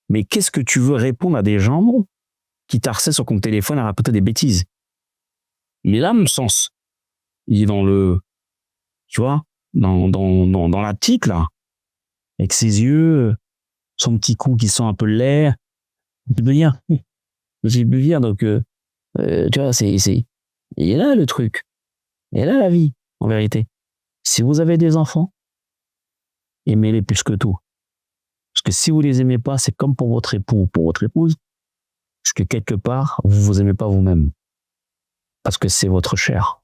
Speaker 1: Mais qu'est-ce que tu veux répondre à des gens qui t'harcèlent sur ton téléphone à raconter des bêtises? Il est là mon sens. Il est dans tu vois, dans la petite là, avec ses yeux, son petit cou qui sent un peu l'air. Tu peux dire, donc tu vois, il est là le truc, il est là la vie en vérité. Si vous avez des enfants, aimez-les plus que tout. Parce que si vous les aimez pas, c'est comme pour votre époux ou pour votre épouse. Parce que quelque part, vous vous aimez pas vous-même. Parce que c'est votre chair.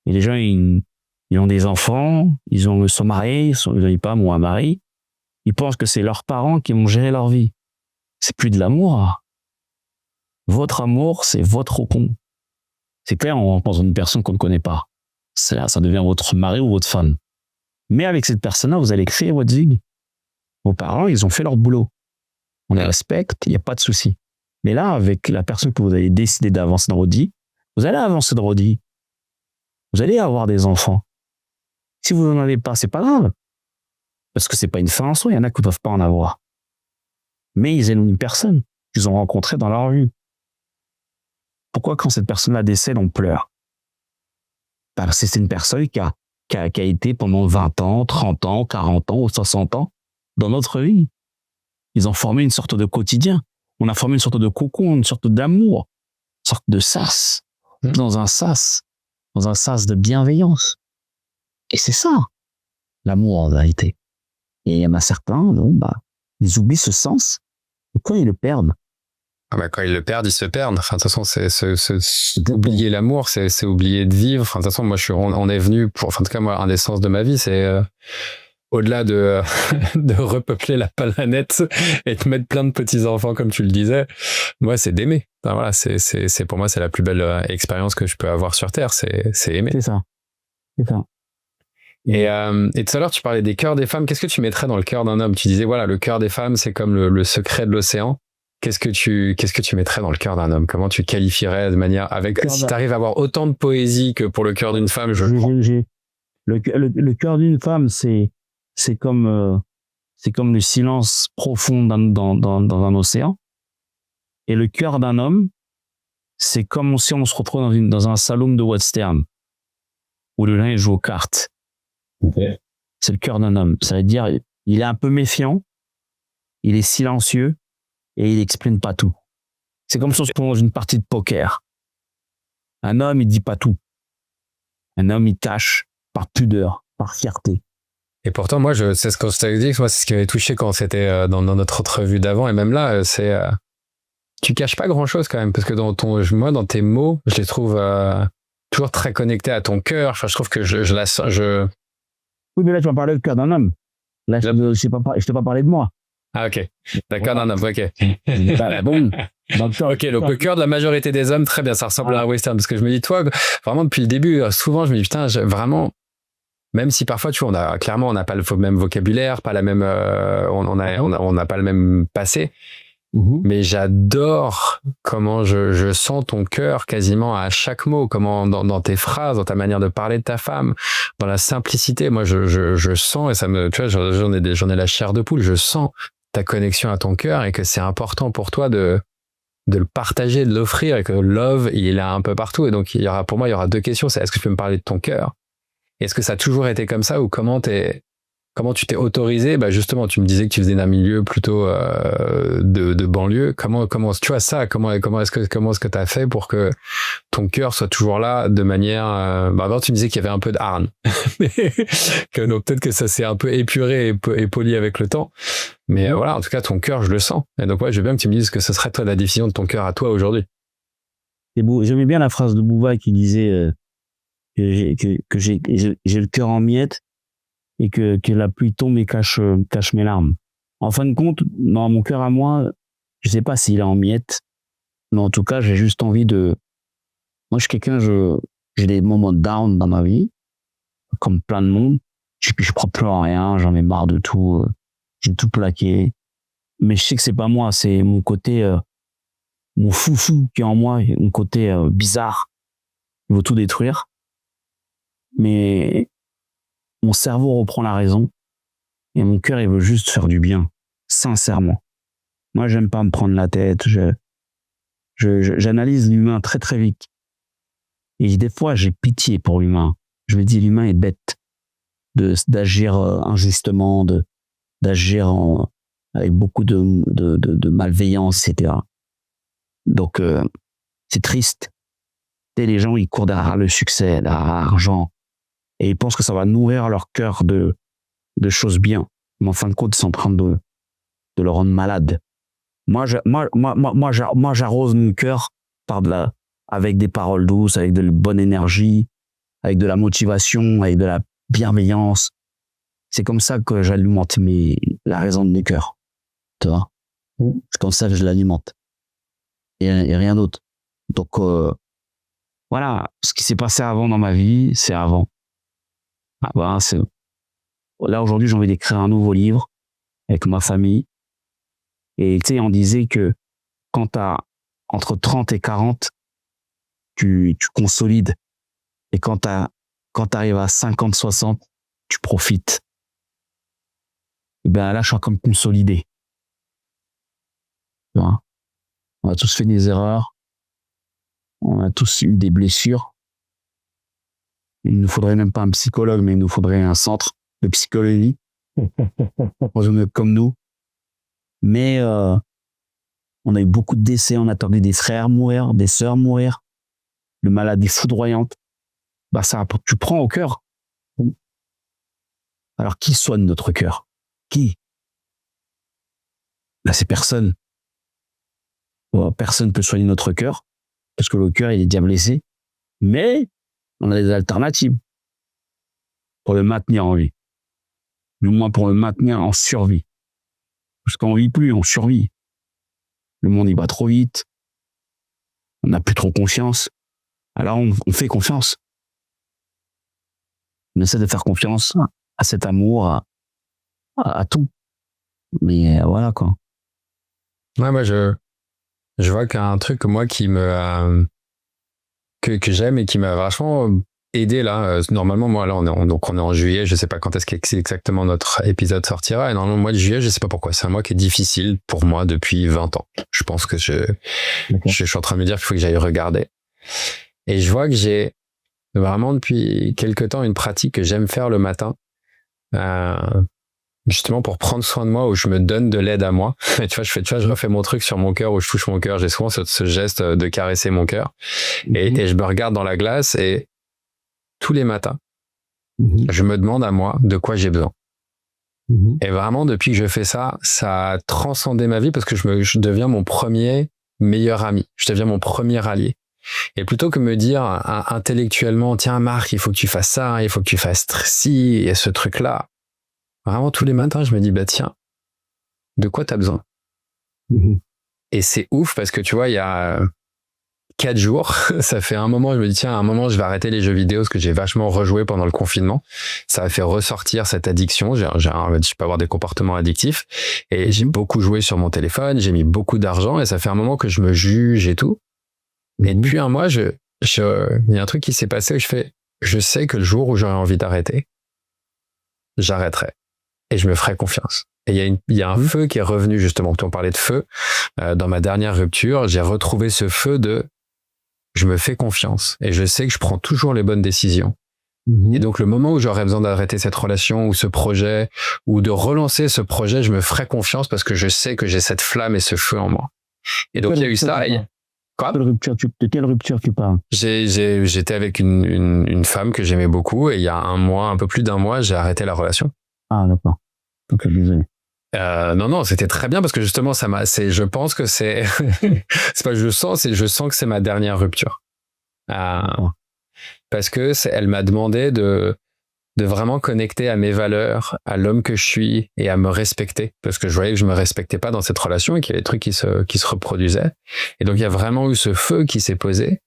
Speaker 1: Et les gens, ils ont des enfants, ils sont mariés, ils n'ont pas, moi, un mari. Ils pensent que c'est leurs parents qui vont gérer leur vie. C'est plus de l'amour. Votre amour, c'est votre cocon. C'est clair, on pense à une personne qu'on ne connaît pas. Ça devient votre mari ou votre femme. Mais avec cette personne-là, vous allez créer votre vie. Vos parents, ils ont fait leur boulot. On les respecte, il n'y a pas de souci. Mais là, avec la personne que vous avez décidé d'avancer dans votre vie, vous allez avancer dans votre vie. Vous allez avoir des enfants. Si vous n'en avez pas, c'est pas grave. Parce que c'est pas une fin en soi, il y en a qui ne peuvent pas en avoir. Mais ils aiment une personne qu'ils ont rencontrée dans leur vie. Pourquoi quand cette personne-là décède, on pleure? Parce que c'est une personne qui a été pendant 20 ans, 30 ans, 40 ans ou 60 ans dans notre vie. Ils ont formé une sorte de quotidien. On a formé une sorte de cocon, une sorte d'amour, une sorte de sas, dans un sas de bienveillance. Et c'est ça, l'amour en vérité. Et il y en a certains, ils oublient ce sens. Quand ils le perdent,
Speaker 3: Quand ils le perdent, ils se perdent. Enfin, de toute façon, c'est oublier l'amour, c'est oublier de vivre. Enfin, de toute façon, moi, on est venu pour, enfin, en tout cas, moi, un des sens de ma vie, c'est au-delà de repeupler la planète et de mettre plein de petits enfants, comme tu le disais. Moi, c'est d'aimer. Enfin, voilà, c'est pour moi, c'est la plus belle expérience que je peux avoir sur Terre. C'est aimer.
Speaker 1: C'est ça.
Speaker 3: Et tout à l'heure, tu parlais des cœurs des femmes. Qu'est-ce que tu mettrais dans le cœur d'un homme? Tu disais, voilà, le cœur des femmes, c'est comme le secret de l'océan. Qu'est-ce que tu mettrais dans le cœur d'un homme? Comment tu qualifierais de manière si tu arrives à avoir autant de poésie que pour le cœur d'une femme,
Speaker 1: le cœur d'une femme, c'est comme le silence profond dans un océan. Et le cœur d'un homme, c'est comme si on se retrouve dans un salon de western où le gars joue aux cartes.
Speaker 3: Okay.
Speaker 1: C'est le cœur d'un homme. Ça veut dire, il est un peu méfiant, il est silencieux et il n'exprime pas tout. C'est comme si on se retrouve dans une partie de poker. Un homme, il dit pas tout. Un homme, il tâche par pudeur, par fierté.
Speaker 3: Et pourtant, moi, c'est ce que je t'avais dit, moi, c'est ce qui m'avait touché quand c'était dans notre entrevue d'avant. Et même là, tu caches pas grand-chose quand même, parce que dans tes mots, je les trouve toujours très connectés à ton cœur. Enfin, je trouve que
Speaker 1: Oui, mais là, tu vas parler du cœur d'un homme. Là, je t'ai pas parlé de moi.
Speaker 3: Ah, ok. D'accord, d'un homme, ok.
Speaker 1: Bon.
Speaker 3: Ok, donc le cœur de la majorité des hommes, très bien, ça ressemble à un western. Parce que je me dis, toi, vraiment, depuis le début, souvent, je me dis, putain, vraiment, même si parfois, tu vois, on n'a pas le même vocabulaire, pas la même, on n'a pas le même passé. Mais j'adore comment je sens ton cœur quasiment à chaque mot, comment dans tes phrases, dans ta manière de parler de ta femme, dans la simplicité. Moi, je sens, et ça me, tu vois, j'en ai la chair de poule, je sens ta connexion à ton cœur et que c'est important pour toi de le partager, de l'offrir, et que love, il est là un peu partout. Et donc, pour moi, il y aura deux questions. C'est est-ce que tu peux me parler de ton cœur? Est-ce que ça a toujours été comme ça, ou comment tu t'es autorisé? Justement, tu me disais que tu faisais d'un milieu plutôt de banlieue. Comment tu vois ça? Comment est-ce que tu as fait pour que ton cœur soit toujours là de manière avant, tu me disais qu'il y avait un peu de hargne. Donc peut-être que ça s'est un peu épuré et poli avec le temps. Mais voilà, en tout cas, ton cœur, je le sens. Et donc je veux bien que tu me dises que ce serait toi la définition de ton cœur à toi aujourd'hui.
Speaker 1: C'est beau. J'aimais bien la phrase de Bouba qui disait que j'ai le cœur en miettes et que la pluie tombe et cache mes larmes. En fin de compte, dans mon cœur à moi, je sais pas s'il est en miettes, mais en tout cas, j'ai juste envie moi, je suis quelqu'un, j'ai des moments down dans ma vie, comme plein de monde. Je crois plus en rien, j'en ai marre de tout, j'ai tout plaqué. Mais je sais que c'est pas moi, c'est mon côté, mon foufou qui est en moi, mon côté bizarre. Il veut tout détruire. Mais mon cerveau reprend la raison et mon cœur, il veut juste faire du bien, sincèrement. Moi, j'aime pas me prendre la tête. J'analyse l'humain très, très vite. Et des fois, j'ai pitié pour l'humain. Je me dis, l'humain est bête d'agir injustement, d'agir avec beaucoup de malveillance, etc. Donc, c'est triste. Et les gens, ils courent derrière le succès, derrière l'argent. Et ils pensent que ça va nourrir leur cœur de choses bien. Mais en fin de compte, ils sont en train de le rendre malade. Moi, j'arrose mon cœur avec des paroles douces, avec de la bonne énergie, avec de la motivation, avec de la bienveillance. C'est comme ça que j'alimente la raison de mon cœur. Tu vois? C'est comme ça que je l'alimente. Et rien d'autre. Donc, voilà. Ce qui s'est passé avant dans ma vie, c'est avant. Voilà, là, aujourd'hui, j'ai envie d'écrire un nouveau livre avec ma famille. Et tu sais, on disait que quand t'as entre 30 et 40, tu consolides. Et quand t'arrives à 50, 60, tu profites. Et ben là, je suis en train de consolider. Tu vois? On a tous fait des erreurs. On a tous eu des blessures. Il nous faudrait même pas un psychologue, mais il nous faudrait un centre de psychologie. Comme nous. Mais on a eu beaucoup de décès, on a attendu des frères mourir, des sœurs mourir, le maladie foudroyante. Bah ça, tu prends au cœur. Alors qui soigne notre cœur? Qui? Là, c'est personne. Personne ne peut soigner notre cœur parce que le cœur il est déjà blessé. Mais on a des alternatives pour le maintenir en vie. Du moins pour le maintenir en survie. Parce qu'on vit plus, on survit. Le monde, il va trop vite. On n'a plus trop confiance. Alors, on fait confiance. On essaie de faire confiance à cet amour, à tout. Mais voilà, quoi.
Speaker 3: Ouais, moi, je vois qu'un truc, moi, qui me, que j'aime et qui m'a vachement aidé là. Normalement, moi, là, on est en juillet. Je sais pas quand est-ce qu'exactement notre épisode sortira. Et normalement, le mois de juillet, je sais pas pourquoi. C'est un mois qui est difficile pour moi depuis 20 ans. Je pense que je suis en train de me dire qu'il faut que j'aille regarder. Et je vois que j'ai vraiment depuis quelque temps une pratique que j'aime faire le matin. Justement pour prendre soin de moi, où je me donne de l'aide à moi. Et tu vois, je refais mon truc sur mon cœur, où je touche mon cœur. J'ai souvent ce geste de caresser mon cœur. Et je me regarde dans la glace et tous les matins, je me demande à moi de quoi j'ai besoin. Et vraiment, depuis que je fais ça, ça a transcendé ma vie parce que je deviens mon premier meilleur ami. Je deviens mon premier allié. Et plutôt que me dire intellectuellement, tiens Marc, il faut que tu fasses ça, il faut que tu fasses ci et ce truc-là, vraiment tous les matins, je me dis, bah tiens, de quoi t'as besoin? Et c'est ouf parce que tu vois, il y a 4 jours, ça fait un moment, je me dis, tiens, à un moment, je vais arrêter les jeux vidéo parce que j'ai vachement rejoué pendant le confinement. Ça a fait ressortir cette addiction. Je peux avoir des comportements addictifs et j'ai beaucoup joué sur mon téléphone, j'ai mis beaucoup d'argent et ça fait un moment que je me juge et tout. Et depuis un mois, il y a un truc qui s'est passé où je sais que le jour où j'aurai envie d'arrêter, j'arrêterai. Et je me ferai confiance. Et il y a un feu qui est revenu, justement, quand on parlait de feu. Dans ma dernière rupture, j'ai retrouvé ce feu de je me fais confiance et je sais que je prends toujours les bonnes décisions. Et donc, le moment où j'aurai besoin d'arrêter cette relation ou ce projet ou de relancer ce projet, je me ferai confiance parce que je sais que j'ai cette flamme et ce feu en moi. Et donc, il y a eu ça. Quoi?
Speaker 1: De quelle rupture tu parles?
Speaker 3: J'étais avec une femme que j'aimais beaucoup et il y a un peu plus d'un mois, j'ai arrêté la relation.
Speaker 1: Ah, d'accord. Donc, désolé.
Speaker 3: Non, c'était très bien parce que justement, je pense que c'est pas je sens que c'est ma dernière rupture. Parce que elle m'a demandé de vraiment connecter à mes valeurs, à l'homme que je suis et à me respecter. Parce que je voyais que je me respectais pas dans cette relation et qu'il y avait des trucs qui se reproduisaient. Et donc, il y a vraiment eu ce feu qui s'est posé.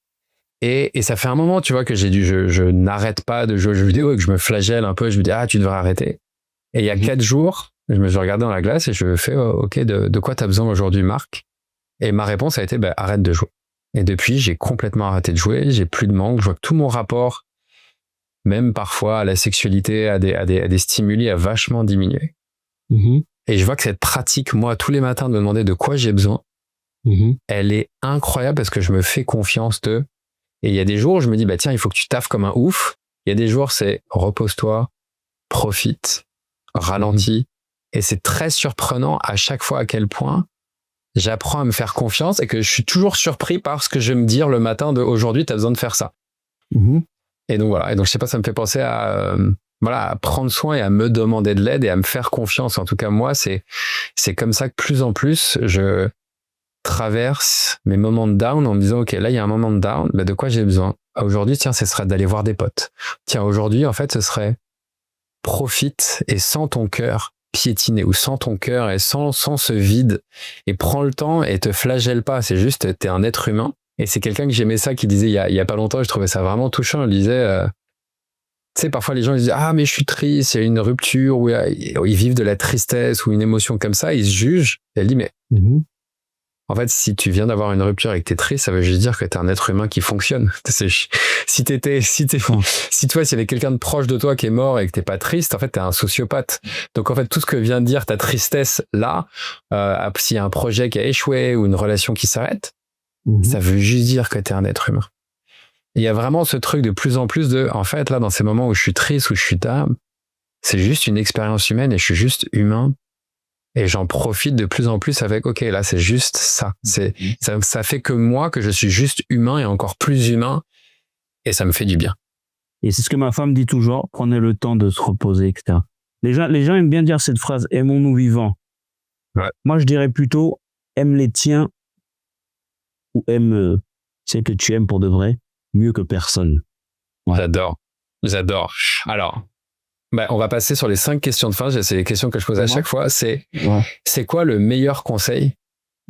Speaker 3: Et ça fait un moment, tu vois, que je n'arrête pas de jouer aux jeux vidéo et que je me flagelle un peu. Je me dis, tu devrais arrêter. Et il y a 4 jours, je me suis regardé dans la glace et je fais, OK, de quoi t'as besoin aujourd'hui, Marc? Et ma réponse a été, arrête de jouer. Et depuis, j'ai complètement arrêté de jouer. J'ai plus de manque. Je vois que tout mon rapport, même parfois à la sexualité, à des stimuli, a vachement diminué. Et je vois que cette pratique, moi, tous les matins, de me demander de quoi j'ai besoin, elle est incroyable parce que je me fais confiance Et il y a des jours où je me dis, tiens, il faut que tu taffes comme un ouf. Il y a des jours, c'est repose-toi, profite, ralentis. Et c'est très surprenant à chaque fois à quel point j'apprends à me faire confiance et que je suis toujours surpris par ce que je vais me dire le matin de aujourd'hui, tu as besoin de faire ça. Et donc voilà. Et donc je sais pas, ça me fait penser à prendre soin et à me demander de l'aide et à me faire confiance. En tout cas, moi, c'est comme ça que plus en plus, traverse mes moments de down en me disant, OK, là, il y a un moment de down, de quoi j'ai besoin? Aujourd'hui, tiens, ce serait d'aller voir des potes. Tiens, aujourd'hui, en fait, ce serait profite et sens ton cœur piétiner ou sens ton cœur et sens ce vide et prends le temps et te flagelle pas. C'est juste, t'es un être humain. Et c'est quelqu'un que j'aimais ça qui disait il y a pas longtemps, je trouvais ça vraiment touchant. Il disait, tu sais, parfois les gens ils disent ah mais je suis triste, il y a une rupture ou ils vivent de la tristesse ou une émotion comme ça, ils se jugent. Et elle dit mais en fait si tu viens d'avoir une rupture et que t'es triste, ça veut juste dire que t'es un être humain qui fonctionne. Si toi s'il y avait quelqu'un de proche de toi qui est mort et que t'es pas triste, en fait t'es un sociopathe. Donc en fait tout ce que vient de dire ta tristesse là, s'il y a un projet qui a échoué ou une relation qui s'arrête, ça veut juste dire que t'es un être humain. Il y a vraiment ce truc de plus en plus en fait, là, dans ces moments où je suis triste, où je suis down, c'est juste une expérience humaine et je suis juste humain et j'en profite de plus en plus avec, OK, là, c'est juste ça. Ça fait que moi, que je suis juste humain et encore plus humain et ça me fait du bien.
Speaker 1: Et c'est ce que ma femme dit toujours, prenez le temps de se reposer, etc. Les gens aiment bien dire cette phrase, aimons-nous vivants.
Speaker 3: Ouais.
Speaker 1: Moi, je dirais plutôt, aime les tiens ou aime celle que tu aimes pour de vrai, mieux que personne.
Speaker 3: Ouais. J'adore. Alors, on va passer sur les 5 questions de fin. C'est les questions que je pose à chaque fois. C'est quoi le meilleur conseil?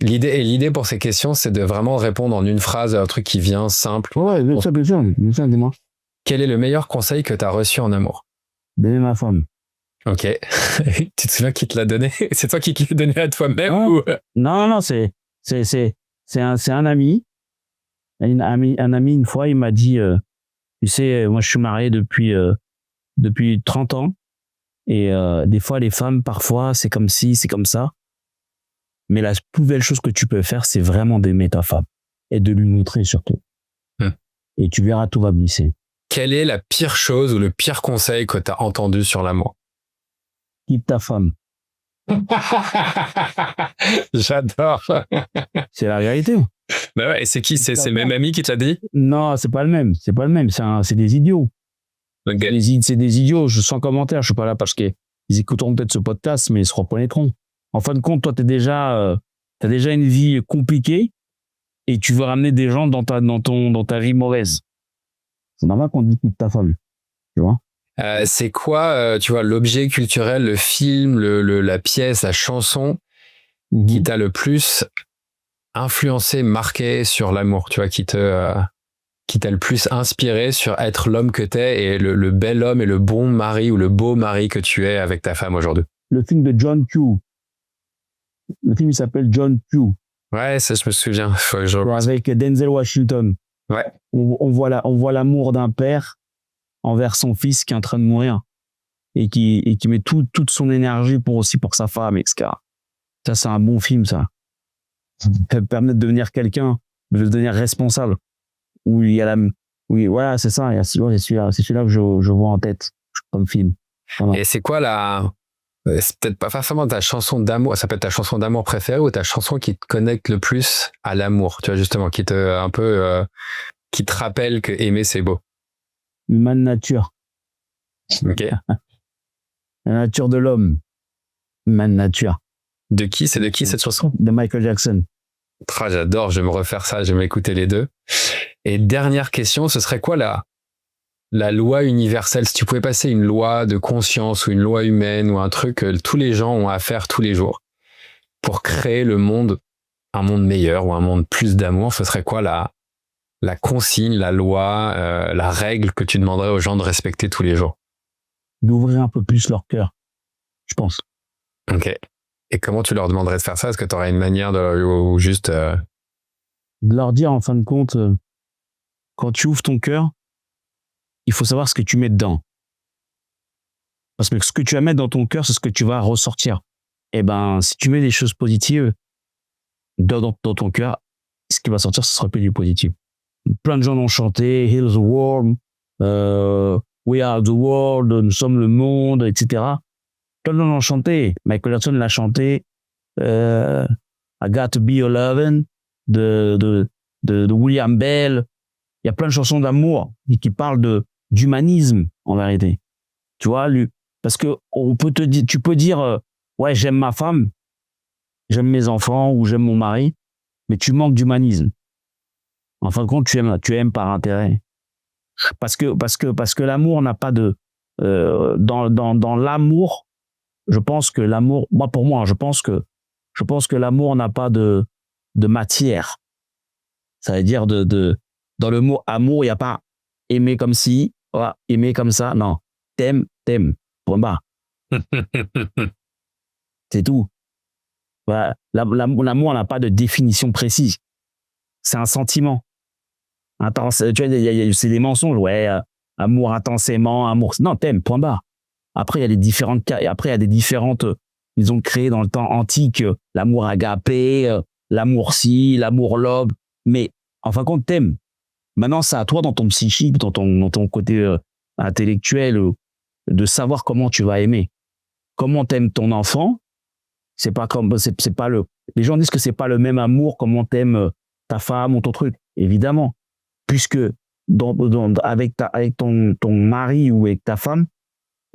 Speaker 3: L'idée pour ces questions, c'est de vraiment répondre en une phrase à un truc qui vient simple.
Speaker 1: Ouais, bien sûr, dis-moi.
Speaker 3: Quel est le meilleur conseil que tu as reçu en amour?
Speaker 1: D'aimer ma femme.
Speaker 3: Ok. Tu te souviens qui te l'a donné? C'est toi qui te l'as donné à toi-même ou...
Speaker 1: Non, c'est un ami. Un ami, une fois, il m'a dit, tu sais, moi, je suis marié depuis 30 ans. Et des fois, les femmes, parfois, c'est comme ci, c'est comme ça. Mais la plus belle chose que tu peux faire, c'est vraiment d'aimer ta femme. Et de lui montrer, surtout. Et tu verras, tout va glisser.
Speaker 3: Quelle est la pire chose ou le pire conseil que tu as entendu sur l'amour?
Speaker 1: Quitte ta femme.
Speaker 3: J'adore.
Speaker 1: C'est la vérité.
Speaker 3: Bah ouais, et c'est qui? C'est le même ami qui te l'a dit?
Speaker 1: Non, c'est pas le même. C'est des idiots.
Speaker 3: Okay.
Speaker 1: C'est des idiots. Sans commentaire. Je suis pas là parce qu'ils écouteront peut-être ce podcast, mais ils se reconnaîtront. En fin de compte, toi, t'as déjà une vie compliquée et tu veux ramener des gens dans ta vie mauvaise. C'est normal qu'on dit quitte ta femme. Tu vois?
Speaker 3: C'est quoi, tu vois, l'objet culturel, le film, la pièce, la chanson qui t'a le plus influencé, marqué sur l'amour, tu vois, qui t'a le plus inspiré sur être l'homme que t'es et le bel homme et le bon mari ou le beau mari que tu es avec ta femme aujourd'hui?
Speaker 1: Le film de John Q. Le film, il s'appelle John Q.
Speaker 3: Ouais, ça, je me souviens.
Speaker 1: Avec Denzel Washington.
Speaker 3: Ouais.
Speaker 1: On voit l'amour d'un père envers son fils qui est en train de mourir et qui met toute son énergie pour sa femme, etc. Ça, c'est un bon film, ça. Ça peut permettre de devenir quelqu'un, de devenir responsable. Oui, voilà, c'est ça. C'est celui-là que je vois en tête comme film. Voilà.
Speaker 3: Et c'est quoi c'est peut-être pas forcément ta chanson d'amour, ça peut être ta chanson d'amour préférée ou ta chanson qui te connecte le plus à l'amour, tu vois, justement, qui te rappelle que aimer c'est beau.
Speaker 1: Human nature.
Speaker 3: Ok.
Speaker 1: La nature de l'homme. Human nature.
Speaker 3: De qui cette chanson?
Speaker 1: De Michael Jackson.
Speaker 3: J'adore, je vais me refaire ça, je vais m'écouter les deux. Et dernière question, ce serait quoi la loi universelle, si tu pouvais passer une loi de conscience ou une loi humaine ou un truc que tous les gens ont à faire tous les jours pour créer un monde meilleur ou un monde plus d'amour, ce serait quoi la consigne, la loi, la règle que tu demanderais aux gens de respecter tous les jours?
Speaker 1: D'ouvrir un peu plus leur cœur, je pense.
Speaker 3: Ok. Et comment tu leur demanderais de faire ça? Est-ce que tu aurais une manière ou juste...
Speaker 1: De leur dire, en fin de compte, quand tu ouvres ton cœur, il faut savoir ce que tu mets dedans. Parce que ce que tu vas mettre dans ton cœur, c'est ce que tu vas ressortir. Et si tu mets des choses positives dans ton cœur, ce qui va sortir, ce sera plus du positif. Plein de gens l'ont chanté, Heal the World, We are the world, nous sommes le monde, etc. Plein de gens l'ont chanté. Michael Jackson l'a chanté, I Got to Be Your Lovin', de William Bell. Il y a plein de chansons d'amour qui parlent d'humanisme, en vérité. Tu vois, parce que tu peux dire, ouais, j'aime ma femme, j'aime mes enfants ou j'aime mon mari, mais tu manques d'humanisme. En fin de compte, tu aimes par intérêt. Parce que l'amour n'a pas de dans l'amour, je pense que l'amour, pour moi, je pense que l'amour n'a pas de matière. Ça veut dire dans le mot amour, il n'y a pas aimer comme si, voilà, aimer comme ça. Non, t'aimes, point barre. C'est tout. Voilà. L'amour n'a pas de définition précise. C'est un sentiment. Intense, tu vois, c'est des mensonges. Ouais, amour intensément, amour. Non, t'aimes, point barre. Après, il y a des différentes cas. Et après, il y a des différentes. Ils ont créé dans le temps antique l'amour agapé, l'amour si, l'amour lobe. Mais en fin de compte, t'aimes. Maintenant, c'est à toi, dans ton psychique, dans ton côté intellectuel, de savoir comment tu vas aimer. Comment t'aimes ton enfant. C'est pas les gens disent que c'est pas le même amour, comment t'aimes ta femme ou ton truc. Évidemment. Puisque avec ton mari ou avec ta femme,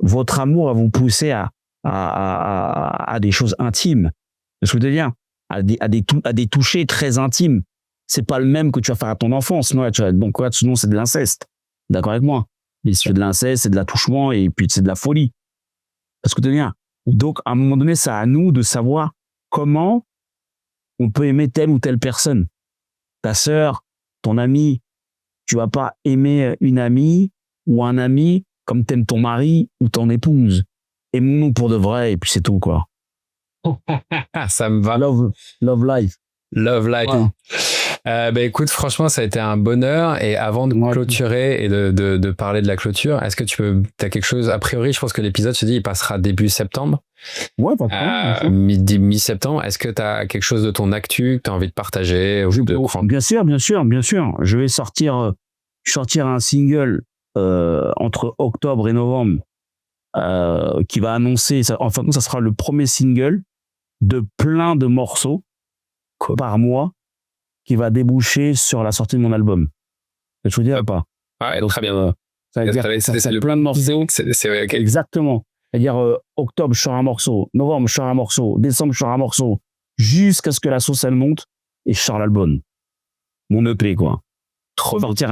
Speaker 1: votre amour va vous pousser à des choses intimes. C'est ce que je veux dire, à des touchés très intimes. C'est pas le même que tu vas faire à ton enfant. Sinon c'est de l'inceste. D'accord avec moi? Et c'est de l'inceste, c'est de l'attouchement et puis c'est de la folie. C'est ce que je veux dire. Donc, à un moment donné, c'est à nous de savoir comment on peut aimer telle ou telle personne. Ta sœur, ton ami. Tu vas pas aimer une amie ou un ami comme t'aimes ton mari ou ton épouse. Aimons-nous pour de vrai et puis c'est tout, quoi.
Speaker 3: Ça me va.
Speaker 1: Love life.
Speaker 3: Love life. Ouais. Écoute, franchement, ça a été un bonheur. Et avant de clôturer et de parler de la clôture, est-ce que t'as quelque chose, a priori, je pense que l'épisode, se dit, il passera début septembre.
Speaker 1: Ouais, pas de problème.
Speaker 3: Mi-septembre. Est-ce que t'as quelque chose de ton actu que t'as envie de partager?
Speaker 1: Bien sûr. Je vais sortir un single, entre octobre et novembre, qui va annoncer, enfin, ça sera le premier single de plein de morceaux par mois qui va déboucher sur la sortie de mon album. Je vous dis pas.
Speaker 3: Ouais, donc, très bien.
Speaker 1: Ça veut dire c'est plein de morceaux.
Speaker 3: C'est okay.
Speaker 1: Exactement. C'est-à-dire octobre, je sors un morceau, novembre, je sors un morceau, décembre, je sors un morceau, jusqu'à ce que la sauce elle monte et je sors l'album. Mon EP, quoi. Sortir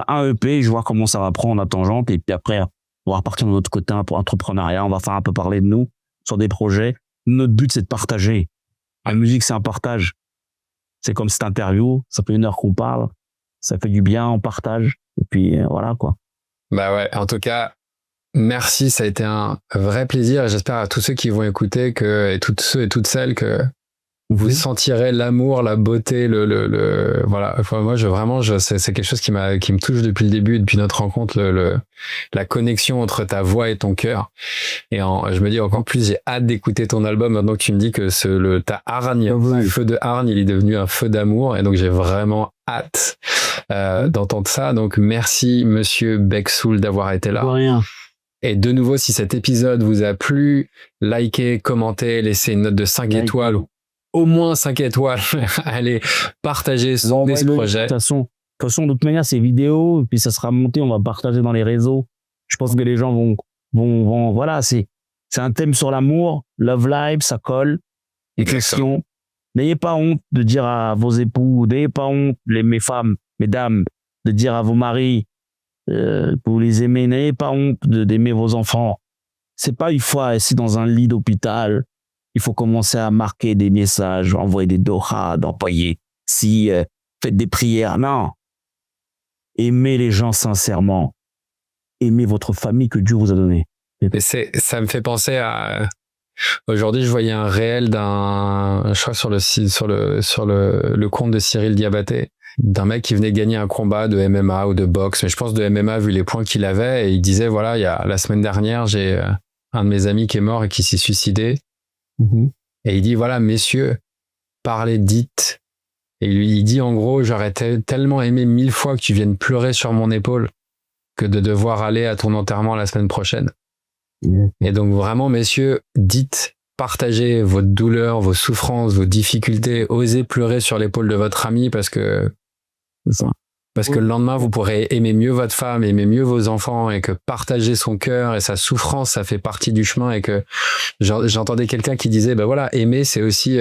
Speaker 1: un EP, je vois comment ça va prendre en tangente et puis après, on va repartir de notre côté pour entrepreneuriat, on va faire un peu parler de nous sur des projets. Notre but, c'est de partager. La musique, c'est un partage. C'est comme cette interview, ça fait 1 heure qu'on parle, ça fait du bien, on partage, et puis voilà, quoi.
Speaker 3: Bah ouais, en tout cas, merci, ça a été un vrai plaisir, et j'espère à tous ceux qui vont écouter et toutes ceux et toutes celles que vous sentirez l'amour, la beauté, voilà. Enfin, moi, c'est quelque chose qui me touche depuis le début, depuis notre rencontre, la connexion entre ta voix et ton cœur. Et je me dis encore plus, j'ai hâte d'écouter ton album maintenant que tu me dis que ta hargne, le feu de hargne, il est devenu un feu d'amour. Et donc, j'ai vraiment hâte, d'entendre ça. Donc, merci, monsieur Beksoul, d'avoir été là.
Speaker 1: De rien.
Speaker 3: Et de nouveau, si cet épisode vous a plu, likez, commentez, laissez une note de 5 étoiles. Au moins 5 étoiles. Allez, partagez ce projet.
Speaker 1: De toute façon, de toute manière, c'est vidéo, puis ça sera monté, on va partager dans les réseaux. Je pense que les gens vont voilà, c'est un thème sur l'amour, love life, ça colle. Des questions. N'ayez pas honte de dire à vos époux, n'ayez pas honte, mes femmes, mesdames, de dire à vos maris, que vous les aimez, n'ayez pas honte d'aimer vos enfants. C'est pas une fois assis dans un lit d'hôpital. Il faut commencer à marquer des messages, envoyer des dohas, d'envoyer faites des prières. Non. Aimez les gens sincèrement. Aimez votre famille que Dieu vous a donnée.
Speaker 3: Ça me fait penser à... Aujourd'hui, je voyais un réel je crois sur le compte de Cyril Diabaté, d'un mec qui venait gagner un combat de MMA ou de boxe, mais je pense de MMA vu les points qu'il avait, et il disait, voilà, la semaine dernière, j'ai un de mes amis qui est mort et qui s'est suicidé. Et il dit, voilà, messieurs, parlez, dites. Et il dit, en gros, j'aurais tellement aimé 1000 fois que tu viennes pleurer sur mon épaule que de devoir aller à ton enterrement la semaine prochaine. Et donc, vraiment, messieurs, dites, partagez votre douleur, vos souffrances, vos difficultés, osez pleurer sur l'épaule de votre ami parce que Parce que le lendemain, vous pourrez aimer mieux votre femme, aimer mieux vos enfants, et que partager son cœur et sa souffrance, ça fait partie du chemin. Et que j'entendais quelqu'un qui disait, ben voilà, aimer, c'est aussi,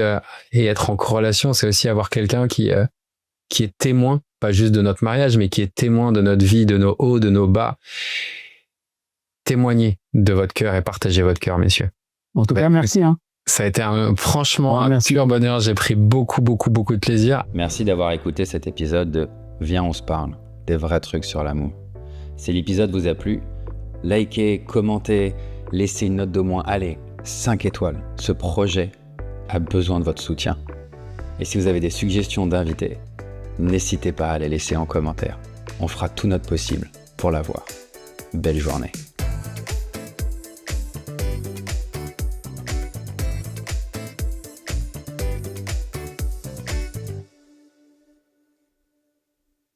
Speaker 3: et être en corrélation, c'est aussi avoir quelqu'un qui est témoin, pas juste de notre mariage, mais qui est témoin de notre vie, de nos hauts, de nos bas. Témoignez de votre cœur et partagez votre cœur, messieurs.
Speaker 1: En tout cas, merci.
Speaker 3: Ça a été franchement un pur bonheur. J'ai pris beaucoup de plaisir.
Speaker 2: Merci d'avoir écouté cet épisode de Viens, on se parle, des vrais trucs sur l'amour. Si l'épisode vous a plu, likez, commentez, laissez une note d'au moins, 5 étoiles. Ce projet a besoin de votre soutien. Et si vous avez des suggestions d'invités, n'hésitez pas à les laisser en commentaire. On fera tout notre possible pour l'avoir. Belle journée.